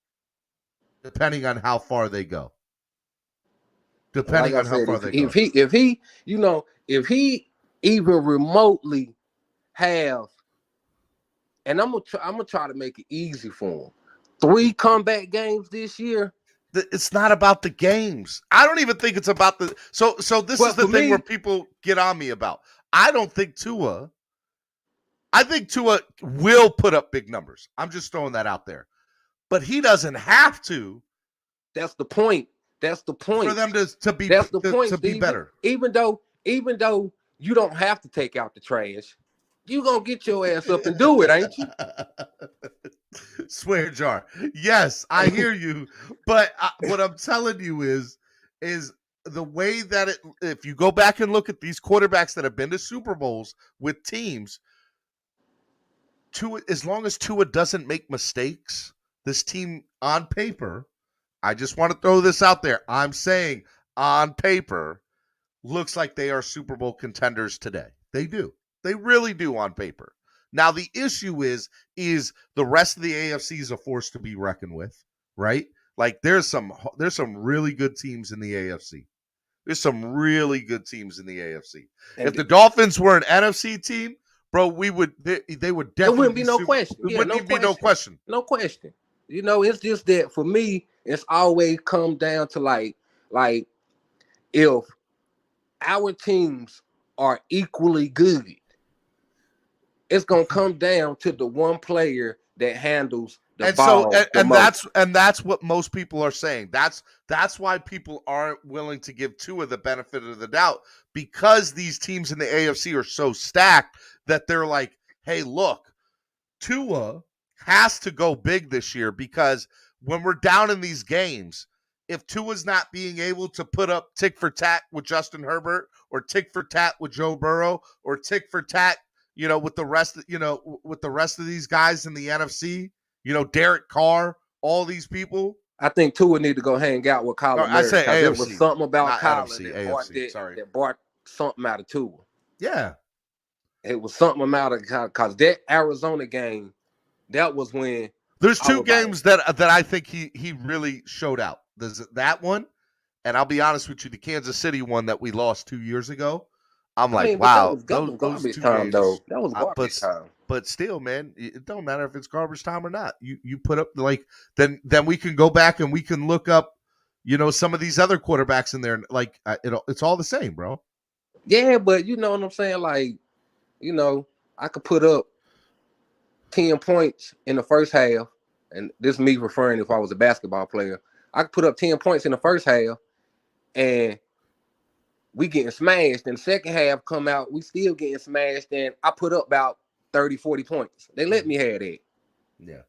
depending on how far they go. Depending on how far they go. If he even remotely have, and I'm gonna try to make it easy for him, 3 comeback games this year. It's not about the games. I don't even think it's about the. So this is the thing where people get on me about. I think Tua will put up big numbers. I'm just throwing that out there, but he doesn't have to. That's the point. That's the point for them to be. That's the point, to be better. Even though you don't have to take out the trash, you gonna get your ass up and do it, ain't you? Swear jar. Yes, I hear you. But what I'm telling you is the way that if you go back and look at these quarterbacks that have been to Super Bowls with teams, as long as Tua doesn't make mistakes, this team on paper, I just want to throw this out there. I'm saying on paper, looks like they are Super Bowl contenders today. They do. They really do on paper. Now, the issue is the rest of the AFC is a force to be reckoned with, right? Like, there's some really good teams in the AFC. There's some really good teams in the AFC. And if the Dolphins were an NFC team, bro, they would definitely. There wouldn't be no question. There wouldn't be no question. No question. It's just that for me, it's always come down to like if our teams are equally good, it's gonna come down to the one player that handles the ball. And that's what most people are saying. That's why people aren't willing to give Tua the benefit of the doubt, because these teams in the AFC are so stacked that they're like, hey, look, Tua has to go big this year, because when we're down in these games, if Tua's not being able to put up tick for tat with Justin Herbert, or tick for tat with Joe Burrow, or tick for tat, with the rest of these guys in the NFC, Derek Carr, all these people. I think Tua need to go hang out with Kyler Murray. I say AFC. There was something about Kyler that brought something out of Tua. Yeah. It was something out of because that Arizona game, that was when there's 2 games that I think he really showed out. There's that one, and I'll be honest with you, the Kansas City one that we lost 2 years ago. Wow, that was garbage time, though. That was garbage time. But still, man, it don't matter if it's garbage time or not. You put up then we can go back and we can look up, some of these other quarterbacks in there. Like it's all the same, bro. Yeah, but you know what I'm saying? Like, I could put up 10 points in the first half, and this is me referring if I was a basketball player. I could put up 10 points in the first half, and we getting smashed. And the second half come out, we still getting smashed, and I put up about 30, 40 points. They let me have that. Yeah.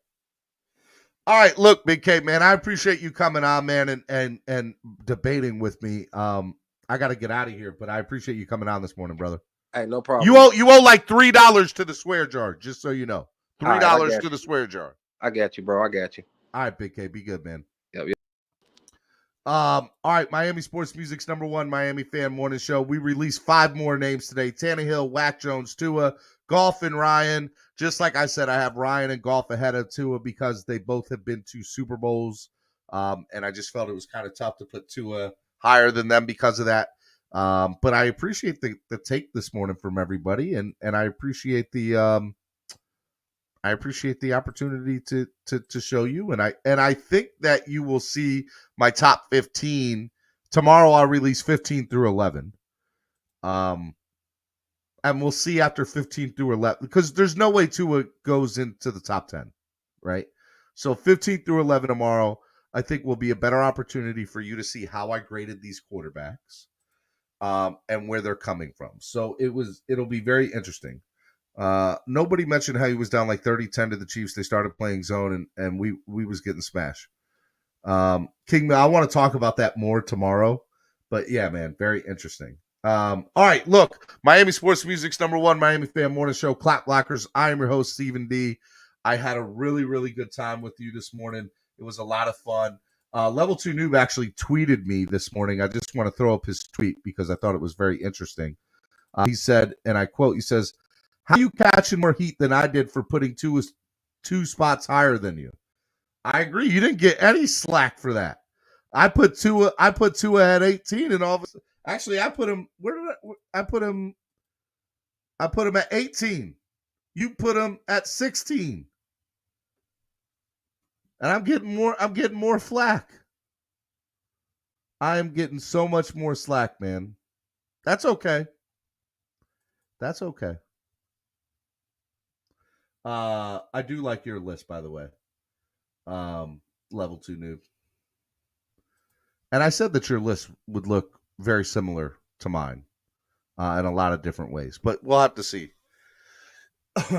All right, look, Big K, man, I appreciate you coming on, man, and debating with me. I got to get out of here, but I appreciate you coming on this morning, brother. Hey, no problem. You owe like $3 to the swear jar, just so you know. $3 to the swear jar. I got you, bro. I got you. All right, Big K, be good, man. Yep. All right, Miami Sports Music's #1 Miami fan morning show. We released 5 more names today: Tannehill, Wack Jones, Tua, Goff, and Ryan. Just like I said, I have Ryan and Goff ahead of Tua because they both have been to Super Bowls, and I just felt it was kind of tough to put Tua higher than them because of that. But I appreciate the take this morning from everybody, and I appreciate the opportunity to show you, and I think that you will see my top 15 tomorrow. I'll release 15 through 11, And we'll see after 15 through 11, because there's no way Tua goes into the top 10, right? So 15 through 11 tomorrow, I think will be a better opportunity for you to see how I graded these quarterbacks and where they're coming from. So it'll be very interesting. Nobody mentioned how he was down like 30-10 to the Chiefs. They started playing zone, and we was getting smashed. King, I want to talk about that more tomorrow. But yeah, man, very interesting. All right, look, Miami Sports Music's #1 Miami Fan Morning Show, Clap Blockers. I am your host, Stephen D. I had a really, really good time with you this morning. It was a lot of fun. Level 2 Noob actually tweeted me this morning. I just want to throw up his tweet because I thought it was very interesting. He said, and I quote, he says, "How are you catching more heat than I did for putting two spots higher than you?" I agree. You didn't get any slack for that. I put Tua at 18, and all of a sudden, actually, I put him. Where did I put him? I put him at 18. You put him at 16, and I'm getting more flack. I am getting so much more slack, man. That's okay. That's okay. I do like your list, by the way. Level 2 Noob. And I said that your list would look very similar to mine in a lot of different ways. But we'll have to see.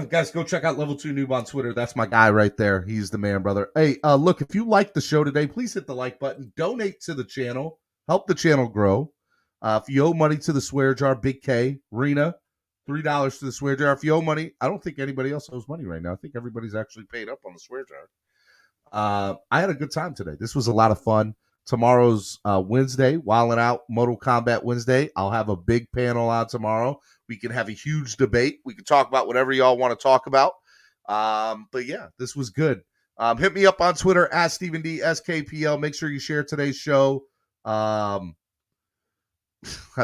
Guys, go check out Level 2 Noob on Twitter. That's my guy right there. He's the man, brother. Hey, look, if you like the show today, please hit the like button. Donate to the channel. Help the channel grow. If you owe money to the swear jar, Big K, Rena, $3 to the swear jar. If you owe money, I don't think anybody else owes money right now. I think everybody's actually paid up on the swear jar. I had a good time today. This was a lot of fun. Tomorrow's Wednesday, Wildin' Out, Mortal Kombat Wednesday. I'll have a big panel on tomorrow. We can have a huge debate. We can talk about whatever y'all want to talk about. But yeah, this was good. Hit me up on Twitter at Stephen D SKPL. Make sure you share today's show. I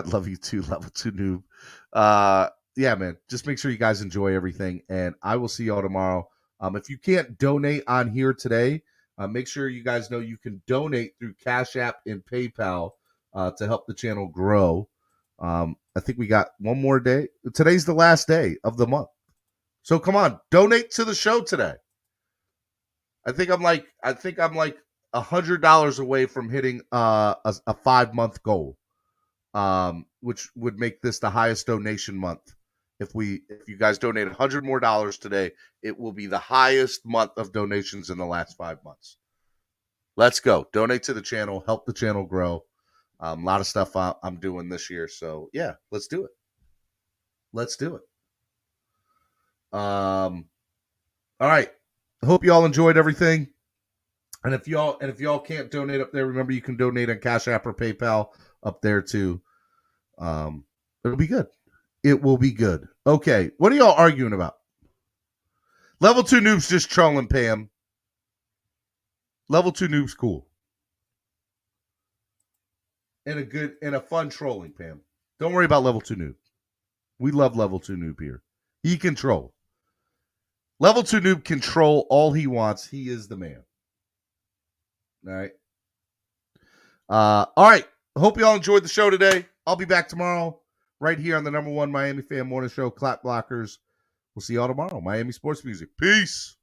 love you too, Level 2 Noob. Yeah, man. Just make sure you guys enjoy everything, and I will see y'all tomorrow. If you can't donate on here today, make sure you guys know you can donate through Cash App and PayPal to help the channel grow. I think we got one more day. Today's the last day of the month. So come on, donate to the show today. I think I'm like $100 away from hitting a 5-month goal, which would make this the highest donation month. If you guys donate $100 more today, it will be the highest month of donations in the last 5 months. Let's go. Donate to the channel. Help the channel grow. A lot of stuff I'm doing this year. So, yeah, let's do it. Let's do it. All right. I hope you all enjoyed everything. And if y'all can't donate up there, remember you can donate on Cash App or PayPal up there too. It'll be good. It will be good. Okay, what are y'all arguing about? Level 2 Noob's just trolling, Pam. Level 2 Noob's cool. And a fun trolling, Pam. Don't worry about Level 2 Noob. We love Level 2 Noob here. He can troll. Level 2 Noob can troll all he wants. He is the man. All right. All right. Hope y'all enjoyed the show today. I'll be back tomorrow right here on the #1 Miami Fan Morning Show, Clap Blockers. We'll see y'all tomorrow. Miami Sports Music. Peace.